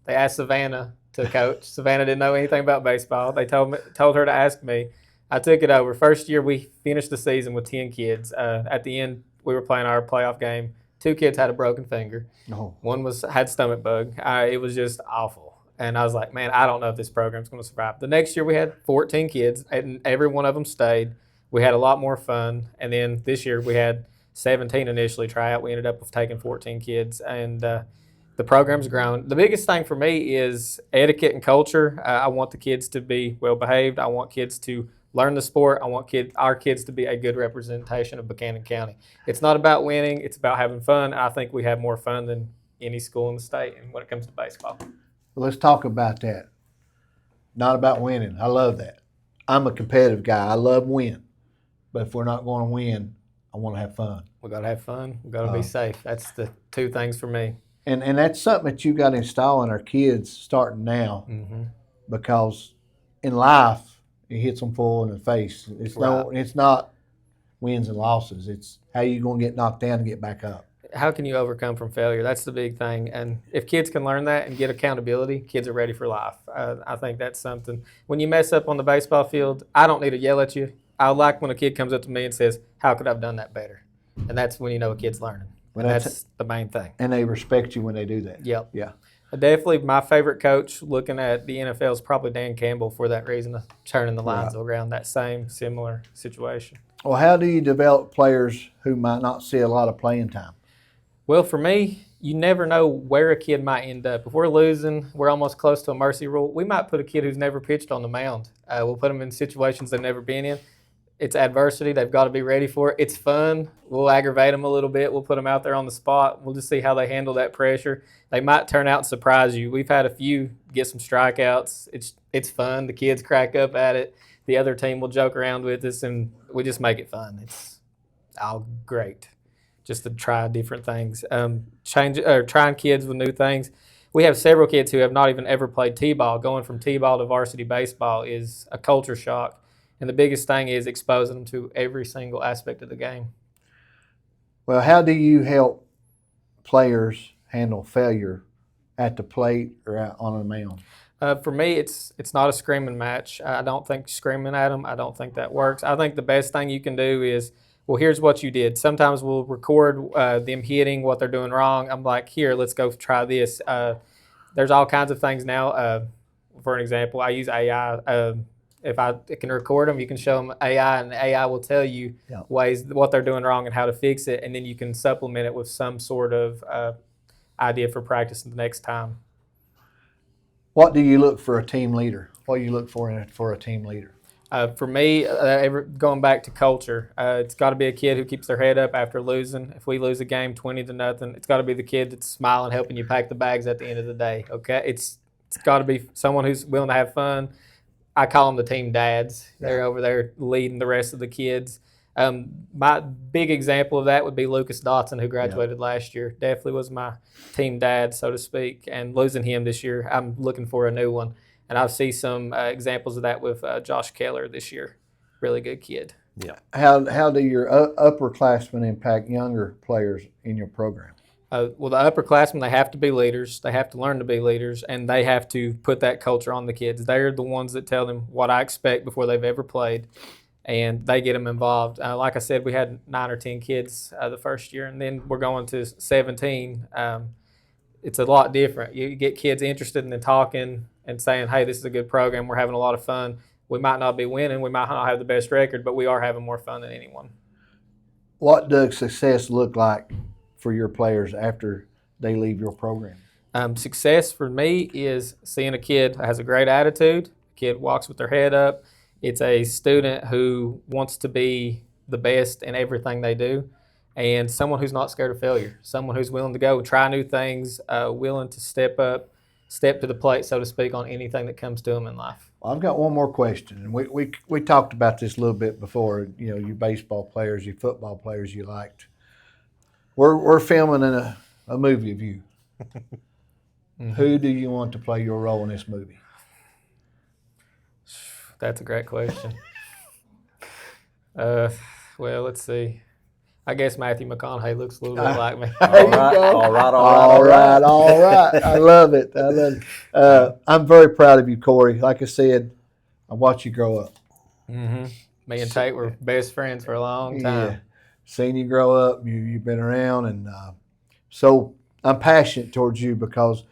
They asked Savannah to coach. Savannah didn't know anything about baseball. They told her to ask me. I took it over. First year, we finished the season with 10 kids. At the end, we were playing our playoff game. 2 kids had a broken finger. Oh. One had stomach bug. It was just awful. And I was like, man, I don't know if this program's going to survive. The next year, we had 14 kids, and every one of them stayed. We had a lot more fun. And then this year, we had 17 initially try out. We ended up with taking 14 kids. And the program's grown. The biggest thing for me is etiquette and culture. I want the kids to be well behaved. I want kids to learn the sport. I want our kids to be a good representation of Buchanan County. It's not about winning. It's about having fun. I think we have more fun than any school in the state and when it comes to baseball. Well, let's talk about that. Not about winning. I love that. I'm a competitive guy. I love win. But if we're not going to win, I want to have fun. We got to have fun. We got to be safe. That's the 2 things for me. And that's something that you got to install in our kids starting now, because in life it hits them full in the face. It's not wins and losses. It's how you going to get knocked down and get back up. How can you overcome from failure? That's the big thing. And if kids can learn that and get accountability, kids are ready for life. I think that's something. When you mess up on the baseball field, I don't need to yell at you. I like when a kid comes up to me and says, how could I have done that better? And that's when you know a kid's learning. And that's the main thing. And they respect you when they do that. Yep. Yeah. Definitely my favorite coach looking at the NFL is probably Dan Campbell for that reason of turning the lines around that similar situation. Well, how do you develop players who might not see a lot of playing time? Well, for me, you never know where a kid might end up. If we're losing, we're almost close to a mercy rule. We might put a kid who's never pitched on the mound. We'll put them in situations they've never been in. It's adversity. They've got to be ready for it. It's fun. We'll aggravate them a little bit. We'll put them out there on the spot. We'll just see how they handle that pressure. They might turn out and surprise you. We've had a few get some strikeouts. It's fun. The kids crack up at it. The other team will joke around with us, and we just make it fun. It's all great just to try different things. Trying kids with new things. We have several kids who have not even ever played t-ball. Going from t-ball to varsity baseball is a culture shock. And the biggest thing is exposing them to every single aspect of the game. Well, how do you help players handle failure at the plate or out on the mound? For me, it's not a screaming match. I don't think screaming at them, I don't think that works. I think the best thing you can do is, well, here's what you did. Sometimes we'll record them hitting, what they're doing wrong. I'm like, here, let's go try this. There's all kinds of things now. For an example, I use AI. If I can record them, you can show them AI, and the AI will tell you ways what they're doing wrong and how to fix it, and then you can supplement it with some sort of idea for practice the next time. What do you look for a team leader? What do you look for a team leader? For me, going back to culture, it's got to be a kid who keeps their head up after losing. If we lose a game 20-0, it's got to be the kid that's smiling, helping you pack the bags at the end of the day. Okay, it's got to be someone who's willing to have fun. I call them the team dads. They're over there leading the rest of the kids. My big example of that would be Lucas Dotson, who graduated last year. Definitely was my team dad, so to speak. And losing him this year, I'm looking for a new one. And I see some examples of that with Josh Keller this year. Really good kid. Yeah. How do your upperclassmen impact younger players in your program? Well, the upperclassmen, they have to be leaders. They have to learn to be leaders, and they have to put that culture on the kids. They're the ones that tell them what I expect before they've ever played, and they get them involved. Like I said, we had 9 or 10 kids the first year, and then we're going to 17. It's a lot different. You get kids interested in talking and saying, hey, this is a good program. We're having a lot of fun. We might not be winning. We might not have the best record, but we are having more fun than anyone. What does success look like for your players after they leave your program? Success for me is seeing a kid that has a great attitude, a kid walks with their head up. It's a student who wants to be the best in everything they do, and someone who's not scared of failure, someone who's willing to go try new things, willing to step to the plate, so to speak, on anything that comes to them in life. Well, I've got one more question, and we talked about this a little bit before. You know, you baseball players, you football players you liked. We're filming a movie of you. Mm-hmm. Who do you want to play your role in this movie? That's a great question. Well, let's see. I guess Matthew McConaughey looks a little bit like me. All right. I love it. I'm very proud of you, Corey. Like I said, I watched you grow up. Mm-hmm. Me and Tate were best friends for a long time. Yeah. Seen you grow up. You've been around, and so I'm passionate towards you because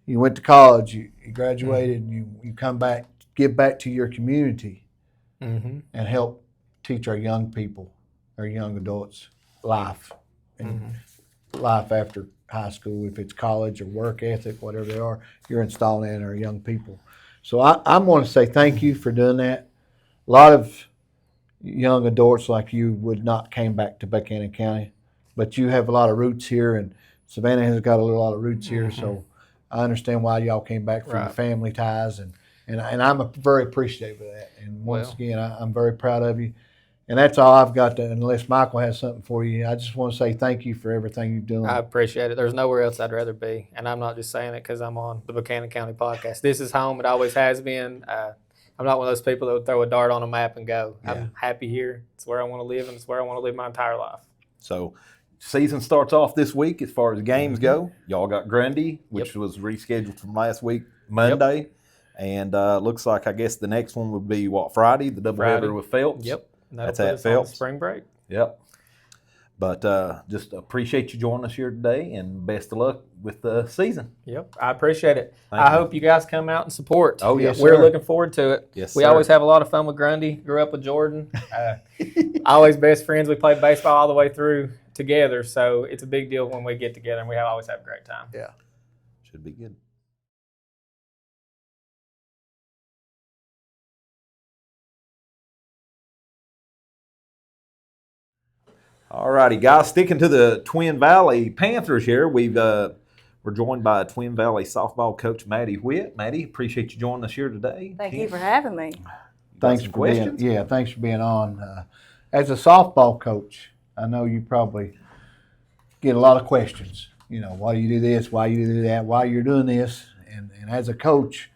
you went to college, you graduated, and you come back, give back to your community, and help teach our young people, our young adults, life and life after high school. If it's college or work ethic, whatever they are, you're installing in our young people. So I want to say thank you for doing that. A lot of young adults like you would not came back to Buchanan County, but you have a lot of roots here, and Savannah has got a lot of roots here. So I understand why y'all came back for your family ties, and I'm very appreciative of that. And once again, I'm very proud of you. And that's all I've got. Unless Michael has something for you, I just want to say thank you for everything you've done. I appreciate it. There's nowhere else I'd rather be, and I'm not just saying it because I'm on the Buchanan County podcast. This is home. It always has been. I'm not one of those people that would throw a dart on a map and go. Yeah. I'm happy here. It's where I want to live, and it's where I want to live my entire life. So, season starts off this week as far as games go. Y'all got Grundy, which was rescheduled from last week, Monday. And looks like, I guess, the next one would be, Friday, the doubleheader with Phelps. Yep. That's at Phelps. Spring break. Yep. But just appreciate you joining us here today, and best of luck with the season. Yep, I appreciate it. I hope you guys come out and support. Oh, yes, we're looking forward to it. Yes, we always have a lot of fun with Grundy. Grew up with Jordan. Always best friends. We played baseball all the way through together, so it's a big deal when we get together, and we always have a great time. Yeah. Should be good. All righty, guys. Sticking to the Twin Valley Panthers here, we're joined by Twin Valley softball coach Maddie Whitt. Maddie, appreciate you joining us here today. Thank you for having me. Thanks some for being, questions? yeah, thanks for being on. As a softball coach, I know you probably get a lot of questions. You know, why do you do this? Why you do that? Why you're doing this? And as a coach,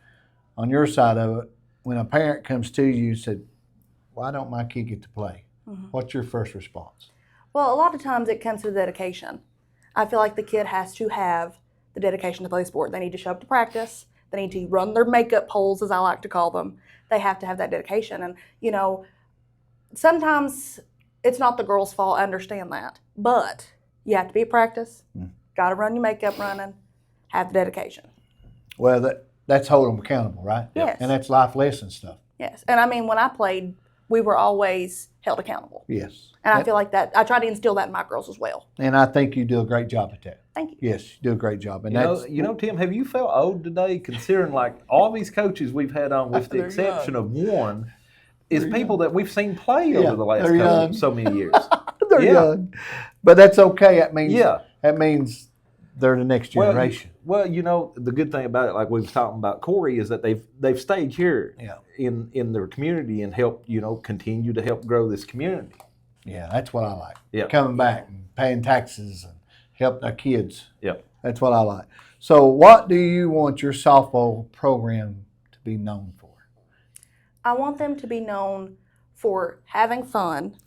on your side of it, when a parent comes to you and said, "Why don't my kid get to play?" What's your first response? Well, a lot of times it comes to dedication. I feel like the kid has to have the dedication to play sport. They need to show up to practice. They need to run their makeup poles, as I like to call them. They have to have that dedication. And, you know, sometimes it's not the girl's fault. I understand that. But you have to be at practice. Got to run your makeup running. Have the dedication. Well, that's holding them accountable, right? Yes. And that's life lesson stuff. Yes. And I mean, when I played, we were always held accountable. Yes. And I feel like that, I try to instill that in my girls as well. And I think you do a great job at that. Thank you. Yes, you do a great job. And You know, Tim, have you felt old today, considering like all these coaches we've had on, with the They're exception young. of one, is They're people young. that we've seen play Yeah, over the last they're young. so many years. they're Yeah. young. But that's okay. Yeah. That means they're the next generation. Well, you know, the good thing about it, like we was talking about Corey, is that they've stayed here Yeah. in their community and helped, you know, continue to help grow this community. Yeah, that's what I like. Yeah. Coming back and paying taxes and helping our kids. Yep. That's what I like. So what do you want your softball program to be known for? I want them to be known for having fun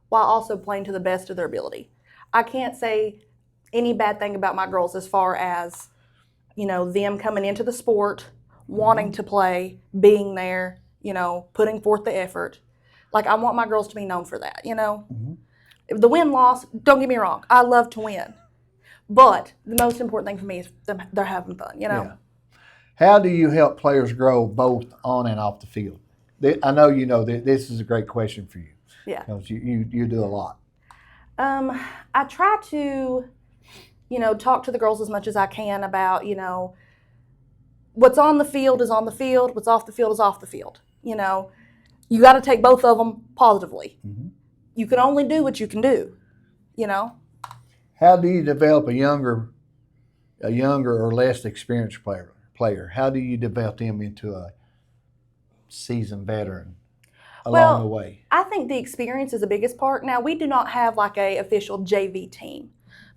while also playing to the best of their ability. I can't say any bad thing about my girls as far as, you know, them coming into the sport, wanting to play, being there, you know, putting forth the effort. Like, I want my girls to be known for that, you know. The win-loss, don't get me wrong, I love to win. But the most important thing for me is they're having fun, you know. Yeah. How do you help players grow both on and off the field? I know you know that this is a great question for you. Yeah. Because you do a lot. I try to, you know, talk to the girls as much as I can about, you know, what's on the field is on the field, what's off the field is off the field. You know, you got to take both of them positively. You can only do what you can do, you know. How do you develop a younger or less experienced player? How do you develop them into a seasoned veteran along the way? I think the experience is the biggest part. Now, we do not have like a official JV team,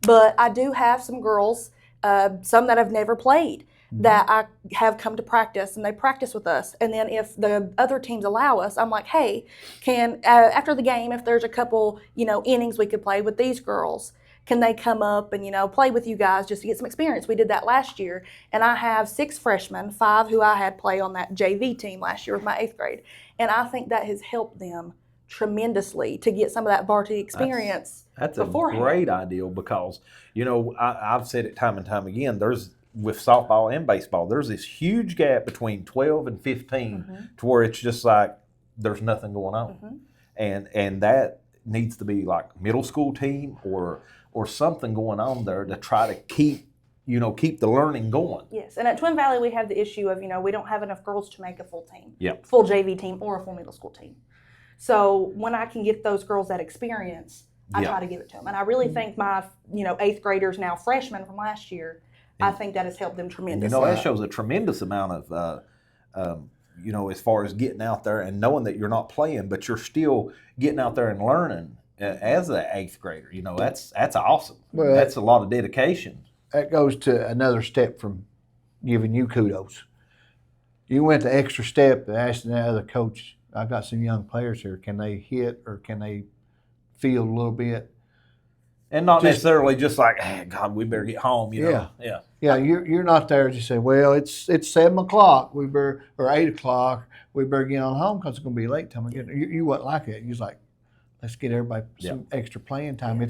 but I do have some girls, some that have never played, that I have come to practice, and they practice with us. And then if the other teams allow us, I'm like, hey, can after the game, if there's a couple, you know, innings we could play with these girls, can they come up and, you know, play with you guys just to get some experience? We did that last year, and I have 6 freshmen, 5 who I had play on that JV team last year with my 8th grade. And I think that has helped them tremendously to get some of that varsity experience. That's beforehand. a great idea, because, you know, I've said it time and time again, with softball and baseball, there's this huge gap between 12 and 15 to where it's just like there's nothing going on. And that needs to be like middle school team or something going on there to try to keep the learning going. Yes, and at Twin Valley we have the issue of, you know, we don't have enough girls to make a full team, Yep. full JV team or a full middle school team. So when I can get those girls that experience, I Yeah. try to give it to them. And I really think my, you know, 8th graders, now freshmen from last year, I think that has helped them And, tremendously. you know, that shows a tremendous amount of, you know, as far as getting out there and knowing that you're not playing, but you're still getting out there and learning as an 8th grader. You know, that's awesome. Well, that's a lot of dedication. That goes to another step from giving you kudos. You went the extra step and asked the other coach, I've got some young players here, can they hit or can they field a little bit? And not Just- necessarily just like, hey, God, we better get home, you know. Yeah. Yeah, you're not there to say, well, it's 7 o'clock, or 8 o'clock, we better get on home because it's going to be late time. You wasn't like that. You was like, let's get everybody some extra playing time.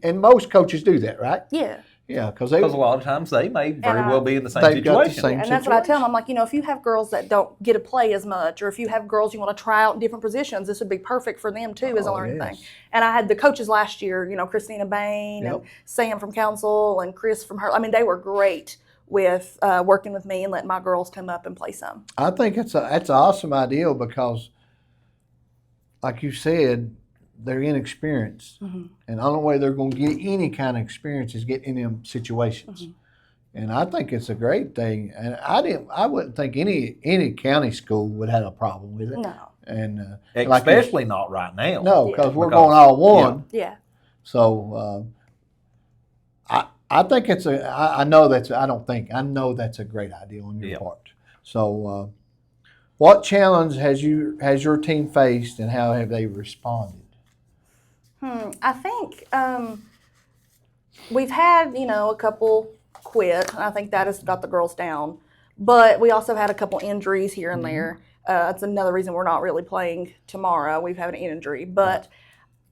And most coaches do that, right? Yeah. Yeah, because Because a lot of times they may very And well be in the same they've got the situation. same And that's what I tell them. I'm like, you know, if you have girls that don't get to play as much, or if you have girls you want to try out in different positions, this would be perfect for them too as a learning thing. And I had the coaches last year, you know, Christina Bain and Sam from Council and Chris from Hurley. I mean, they were great with working with me and letting my girls come up and play some. I think that's an awesome idea because, like you said, they're inexperienced, and the only way they're going to get any kind of experience is get in them situations. And I think it's a great thing. And I wouldn't think any county school would have a problem with it. No. And Especially not right now. no, Yeah. because we're going all one. Yeah. So I think it's I know that's I know that's a great idea on your part. So what challenge has your team faced, and how have they responded? I think we've had, a couple quit, and I think that has got the girls down. But we also had a couple injuries here and there. That's another reason we're not really playing tomorrow. We've had an injury. But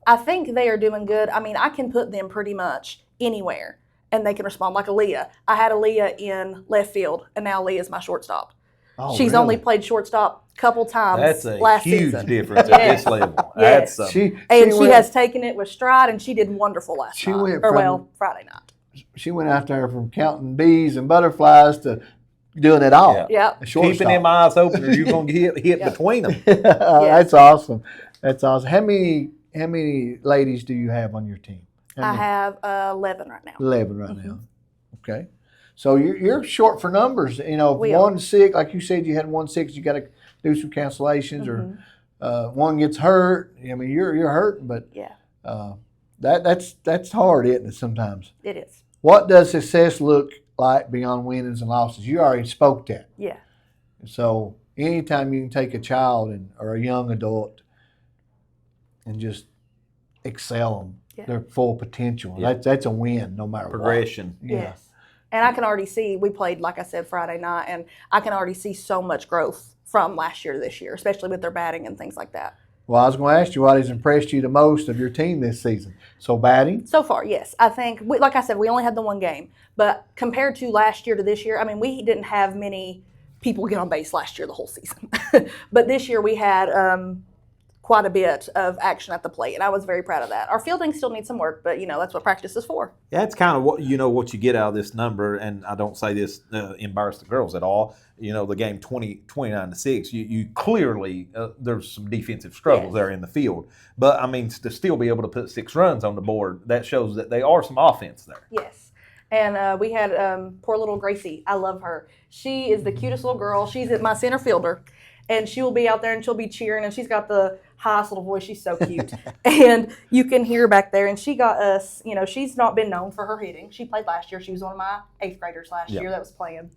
I think they are doing good. I mean, I can put them pretty much anywhere, and they can respond. Like Aaliyah. I had Aaliyah in left field, and now Aaliyah's my shortstop. Oh, She's really? only played shortstop a couple times That's a last huge season. difference Yeah. at this level. Yes. That's She Has taken it with stride, and she did wonderful last night. Friday night. She went out there from counting bees and butterflies to doing it all. Yeah. Yep. A shortstop. keeping them eyes open, or you're going to get hit between them. That's awesome. That's awesome. How many ladies do you have on your team? I have 11 right now. 11 right now. Okay. So you're short for numbers. We are. 1-6, like you said, you had 1-6. You got to do some cancellations, or one gets hurt. I mean, you're hurting, but that's hard, isn't it? Sometimes. It is. What does success look like beyond winnings and losses? You already spoke that. Yeah. So anytime you can take a child or a young adult and just excel them, their full potential. Yeah. That's a win, no matter Progression. what. Yeah. Yes. And I can already see, we played, like I said, Friday night, and I can already see so much growth from last year to this year, especially with their batting and things like that. Well, I was going to ask you what has impressed you the most of your team this season. So batting? So far, yes. I think, like I said, we only had the one game. But compared to last year to this year, I mean, we didn't have many people get on base last year the whole season. But this year we had quite a bit of action at the plate, and I was very proud of that. Our fielding still needs some work, but, that's what practice is for. That's kind of what you get out of this number, and I don't say this embarrass the girls at all. The game 29-6. You clearly there's some defensive struggles there in the field, but I mean to still be able to put 6 runs on the board, that shows that they are some offense there. Yes. And we had poor little Gracie. I love her. She is the cutest little girl. She's my center fielder. And she will be out there and she'll be cheering, and she's got the highest little voice. She's so cute. And you can hear her back there. And she got us, she's not been known for her hitting. She played last year. She was one of my 8th graders last year that was playing.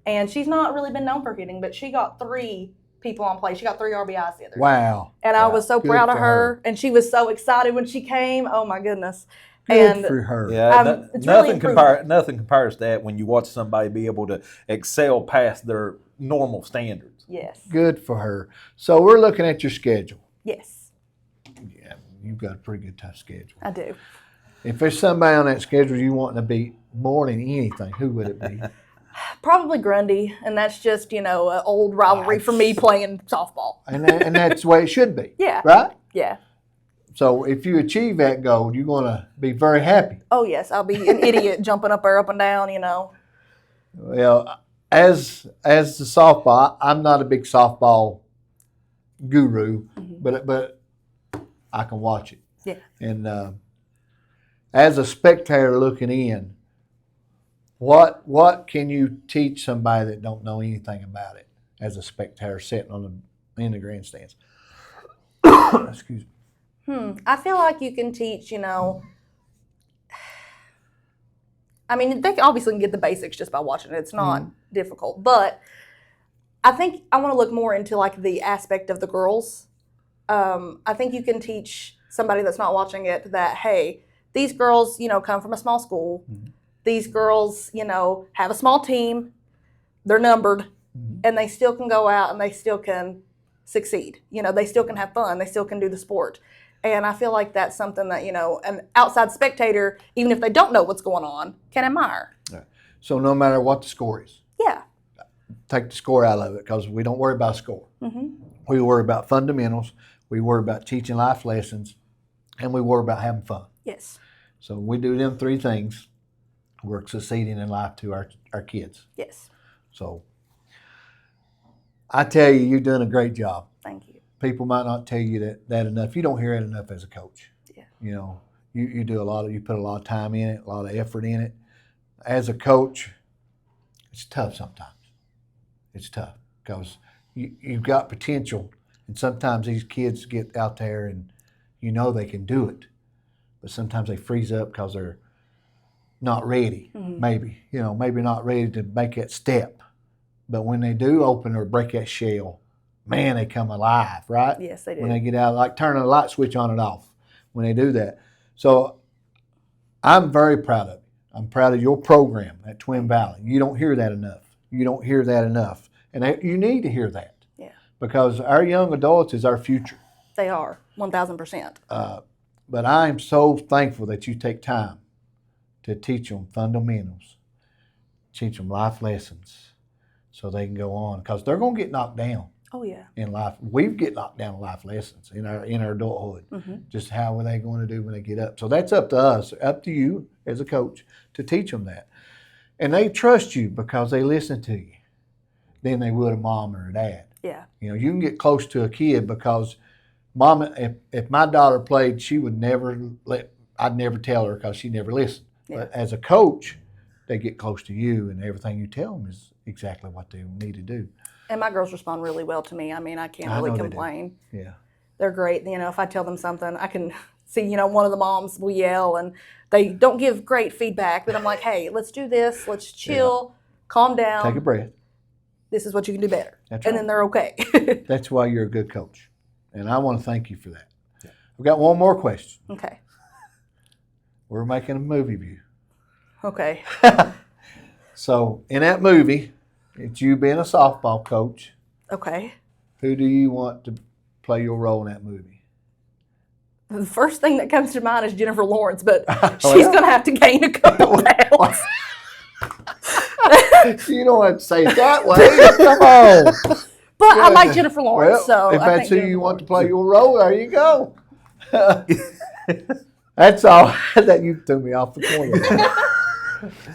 And she's not really been known for hitting, but she got 3 people on play. She got 3 RBIs the other day. Wow. And I was so proud of for her. And she was so excited when she came. Oh, my goodness. Good for her. Yeah, it's really nothing compares to that when you watch somebody be able to excel past their normal standards. Yes. Good for her. So we're looking at your schedule. Yes, Yeah, you've got a pretty good tough schedule. I do. If there's somebody on that schedule you want to beat more than anything, who would it be? Probably Grundy, and that's just, an old rivalry for me playing softball. and that's the way it should be. Yeah. Right? Yeah. So if you achieve that goal, you're going to be very happy. Oh, yes. I'll be an idiot jumping up there, up and down, Well, as the softball, I'm not a big softball guru, but I can watch it. Yeah. And as a spectator looking in, what can you teach somebody that don't know anything about it as a spectator sitting in the grandstands? Excuse me. I feel like you can teach, I mean, they obviously can get the basics just by watching it. It's not difficult. But I think I want to look more into, like, the aspect of the girls. I think you can teach somebody that's not watching it that, hey, these girls, come from a small school. These girls, have a small team. They're numbered. And they still can go out and they still can succeed. They still can have fun. They still can do the sport. And I feel like that's something that, an outside spectator, even if they don't know what's going on, can admire. Yeah. So no matter what the score is, Yeah. take the score out of it, because we don't worry about score. We worry about fundamentals. We worry about teaching life lessons, and we worry about having fun. Yes. So we do them 3 things. We're succeeding in life to our kids. Yes. So I tell you, you're doing a great job. Thank you. people might not tell you that enough. You don't hear it enough as a coach. Yeah. You know, you do you put a lot of time in it, a lot of effort in it. As a coach, it's tough sometimes. It's tough because you've got potential, and sometimes these kids get out there and you know they can do it, but sometimes they freeze up because they're not ready. Maybe not ready to make that step. But when they do open or break that shell, man, they come alive, right? Yes, they do. When they get out, like turning a light switch on and off. When they do that, so I'm very proud of you. I'm proud of your program at Twin Valley. You don't hear that enough. And you need to hear that. Yeah. Because our young adults is our future. They are 1,000%. But I am so thankful that you take time to teach them fundamentals, teach them life lessons, so they can go on. Because they're going to get knocked down Oh yeah. in life. We get knocked down in life lessons in our adulthood. Just how are they going to do when they get up? So that's up to us, up to you as a coach to teach them that. And they trust you because they listen to you than they would a mom or a dad. Yeah. You know, you can get close to a kid because mom, if my daughter played, I'd never tell her because she never listened. Yeah. But as a coach, they get close to you and everything you tell them is exactly what they need to do. And my girls respond really well to me. I mean, I can't I really know they do. complain. Yeah. They're great. You know, if I tell them something, I can see, you know, one of the moms will yell and they don't give great feedback, but I'm like, hey, let's do this. Let's chill, calm down. Take a breath. This is what you can do better. That's and right. then they're okay. That's why you're a good coach. And I want to thank you for that. Yeah. I've got one more question. Okay. We're making a movie view. Okay. So in that movie, it's you being a softball coach. Okay. Who do you want to play your role in that movie? The first thing that comes to mind is Jennifer Lawrence, but Oh, she's yeah? going to have to gain a couple pounds. You don't have to say it that way. Come on. But I Yeah. like Jennifer Lawrence, Well, so if I that's think who Jennifer you want to Lawrence. play your role, there you go. That's all. That you threw me off the corner.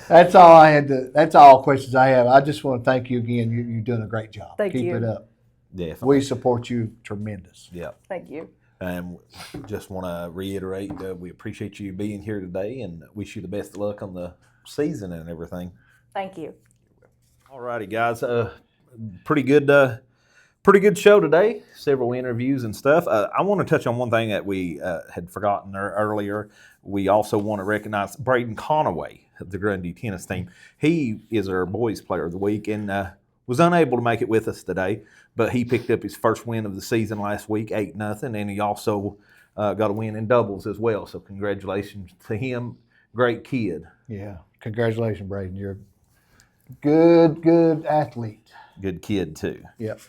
That's all I had to. That's all questions I have. I just want to thank you again. You're doing a great job. Thank Keep you. it up. Definitely. We support you tremendous. Yeah. Thank you. And just want to reiterate, we appreciate you being here today and wish you the best of luck on the season and everything. Thank you. All righty, guys. Pretty good show today. Several interviews and stuff. I want to touch on one thing that we had forgotten earlier. We also want to recognize Braden Conaway of the Grundy tennis team. He is our boys player of the week and was unable to make it with us today, but he picked up his first win of the season last week, 8-0, and he also got a win in doubles as well. So congratulations to him. Great kid. Yeah. Congratulations, Braden. You're a good athlete. Good kid too. Yep.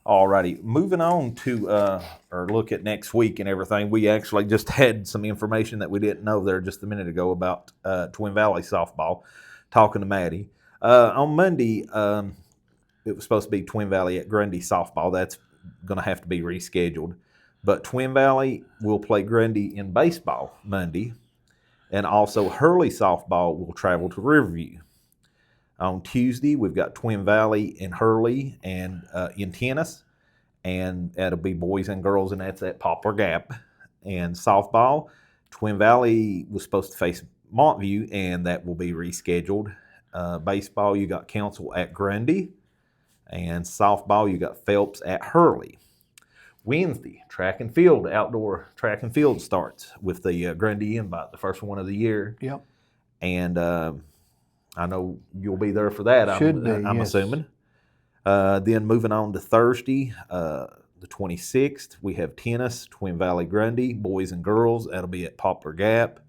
All righty. Moving on to or look at next week and everything. We actually just had some information that we didn't know there just a minute ago about Twin Valley softball, talking to Maddie. On Monday, it was supposed to be Twin Valley at Grundy softball. That's going to have to be rescheduled. But Twin Valley will play Grundy in baseball Monday. And also Hurley softball will travel to Riverview. On Tuesday, we've got Twin Valley and Hurley and in tennis. And that'll be boys and girls, and that's at Poplar Gap. And softball, Twin Valley was supposed to face Montview, and that will be rescheduled. Baseball, you got Council at Grundy. And softball, you got Phelps at Hurley. Wednesday, track and field, outdoor track and field starts with the Grundy Invite, the first one of the year. Yep. And I know you'll be there for that, I'm yes. assuming. Then moving on to Thursday, the 26th, we have tennis, Twin Valley Grundy, boys and girls. That'll be at Poplar Gap.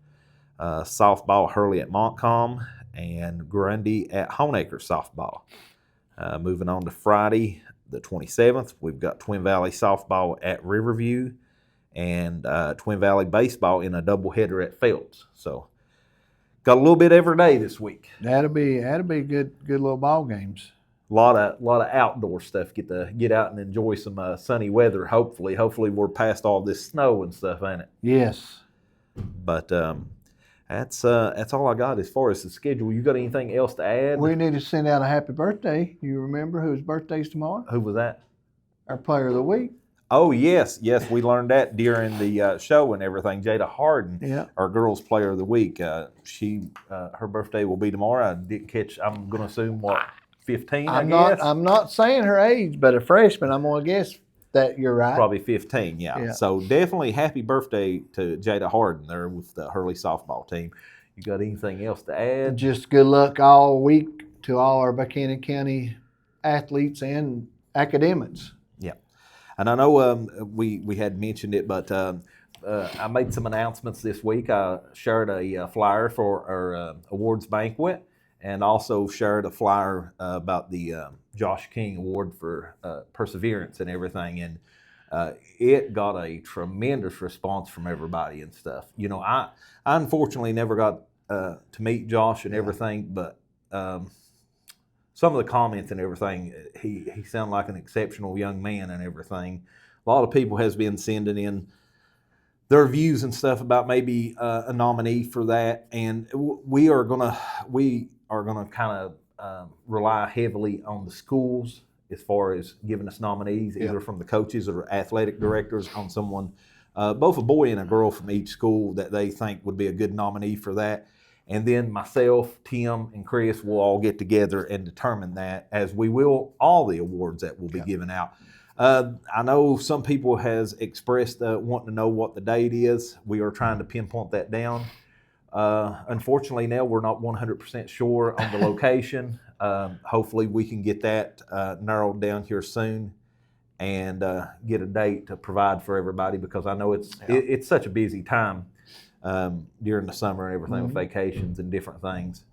Softball, Hurley at Montcalm, and Grundy at Honaker softball. Moving on to Friday, the 27th, we've got Twin Valley softball at Riverview and Twin Valley baseball in a doubleheader at Phelps. So got a little bit every day this week. That'll be good little ball games. A lot of outdoor stuff. Get out and enjoy some sunny weather. Hopefully we're past all this snow and stuff, ain't it? Yes. But that's all I got as far as the schedule. You got anything else to add? We need to send out a happy birthday. You remember whose birthday's tomorrow? Who was that? Our player of the week. Oh, yes, we learned that during the show and everything. Jaida Hardin, Yeah. our Girls Player of the Week. Her birthday will be tomorrow. I didn't catch. I'm going to assume 15. I guess. I'm not saying her age, but a freshman. I'm going to guess that you're right. Probably 15. Yeah. So definitely happy birthday to Jaida Hardin there with the Hurley softball team. You got anything else to add? Just good luck all week to all our Buchanan County athletes and academics. Yeah. And I know we had mentioned it, but I made some announcements this week. I shared a flyer for our awards banquet and also shared a flyer about the Josh King Award for perseverance and everything. And it got a tremendous response from everybody and stuff. You know, I unfortunately never got to meet Josh and everything, but some of the comments and everything, he sounded like an exceptional young man and everything. A lot of people has been sending in their views and stuff about maybe a nominee for that, and we are gonna kind of rely heavily on the schools as far as giving us nominees, either from the coaches or athletic directors, on someone, both a boy and a girl from each school that they think would be a good nominee for that. And then myself, Tim, and Chris will all get together and determine that, as we will all the awards that will be given out. I know some people has expressed wanting to know what the date is. We are trying to pinpoint that down. Unfortunately, now we're not 100% sure on the location. Hopefully we can get that narrowed down here soon and get a date to provide for everybody, because I know it's such a busy time during the summer and everything with vacations and different things.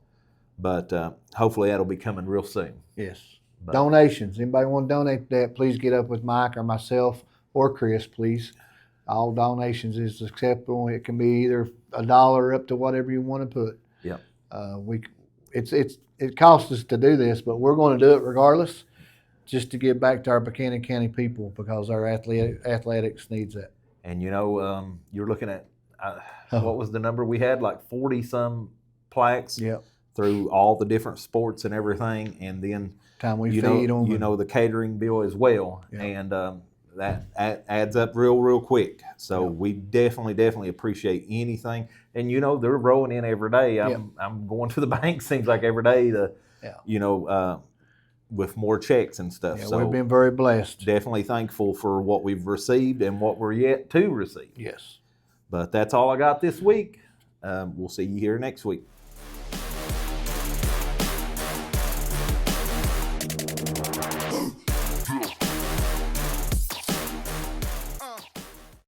But hopefully that'll be coming real soon. Yes. Donations. Anybody want to donate that, please get up with Mike or myself or Chris, please. All donations is acceptable. It can be either $1 up to whatever you want to put. Yep. It costs us to do this, but we're going to do it regardless, just to give back to our Buchanan County people, because our athletics needs that. And you know, you're looking at what was the number we had? Like 40 some plaques through all the different sports and everything, and then time we feed them. You know, the catering bill as well, and that adds up real quick. So we definitely appreciate anything. And you know, they're rolling in every day. I'm going to the bank, seems like every day to you know, with more checks and stuff. Yeah, so we've been very blessed. Definitely thankful for what we've received and what we're yet to receive. Yes. But that's all I got this week. We'll see you here next week.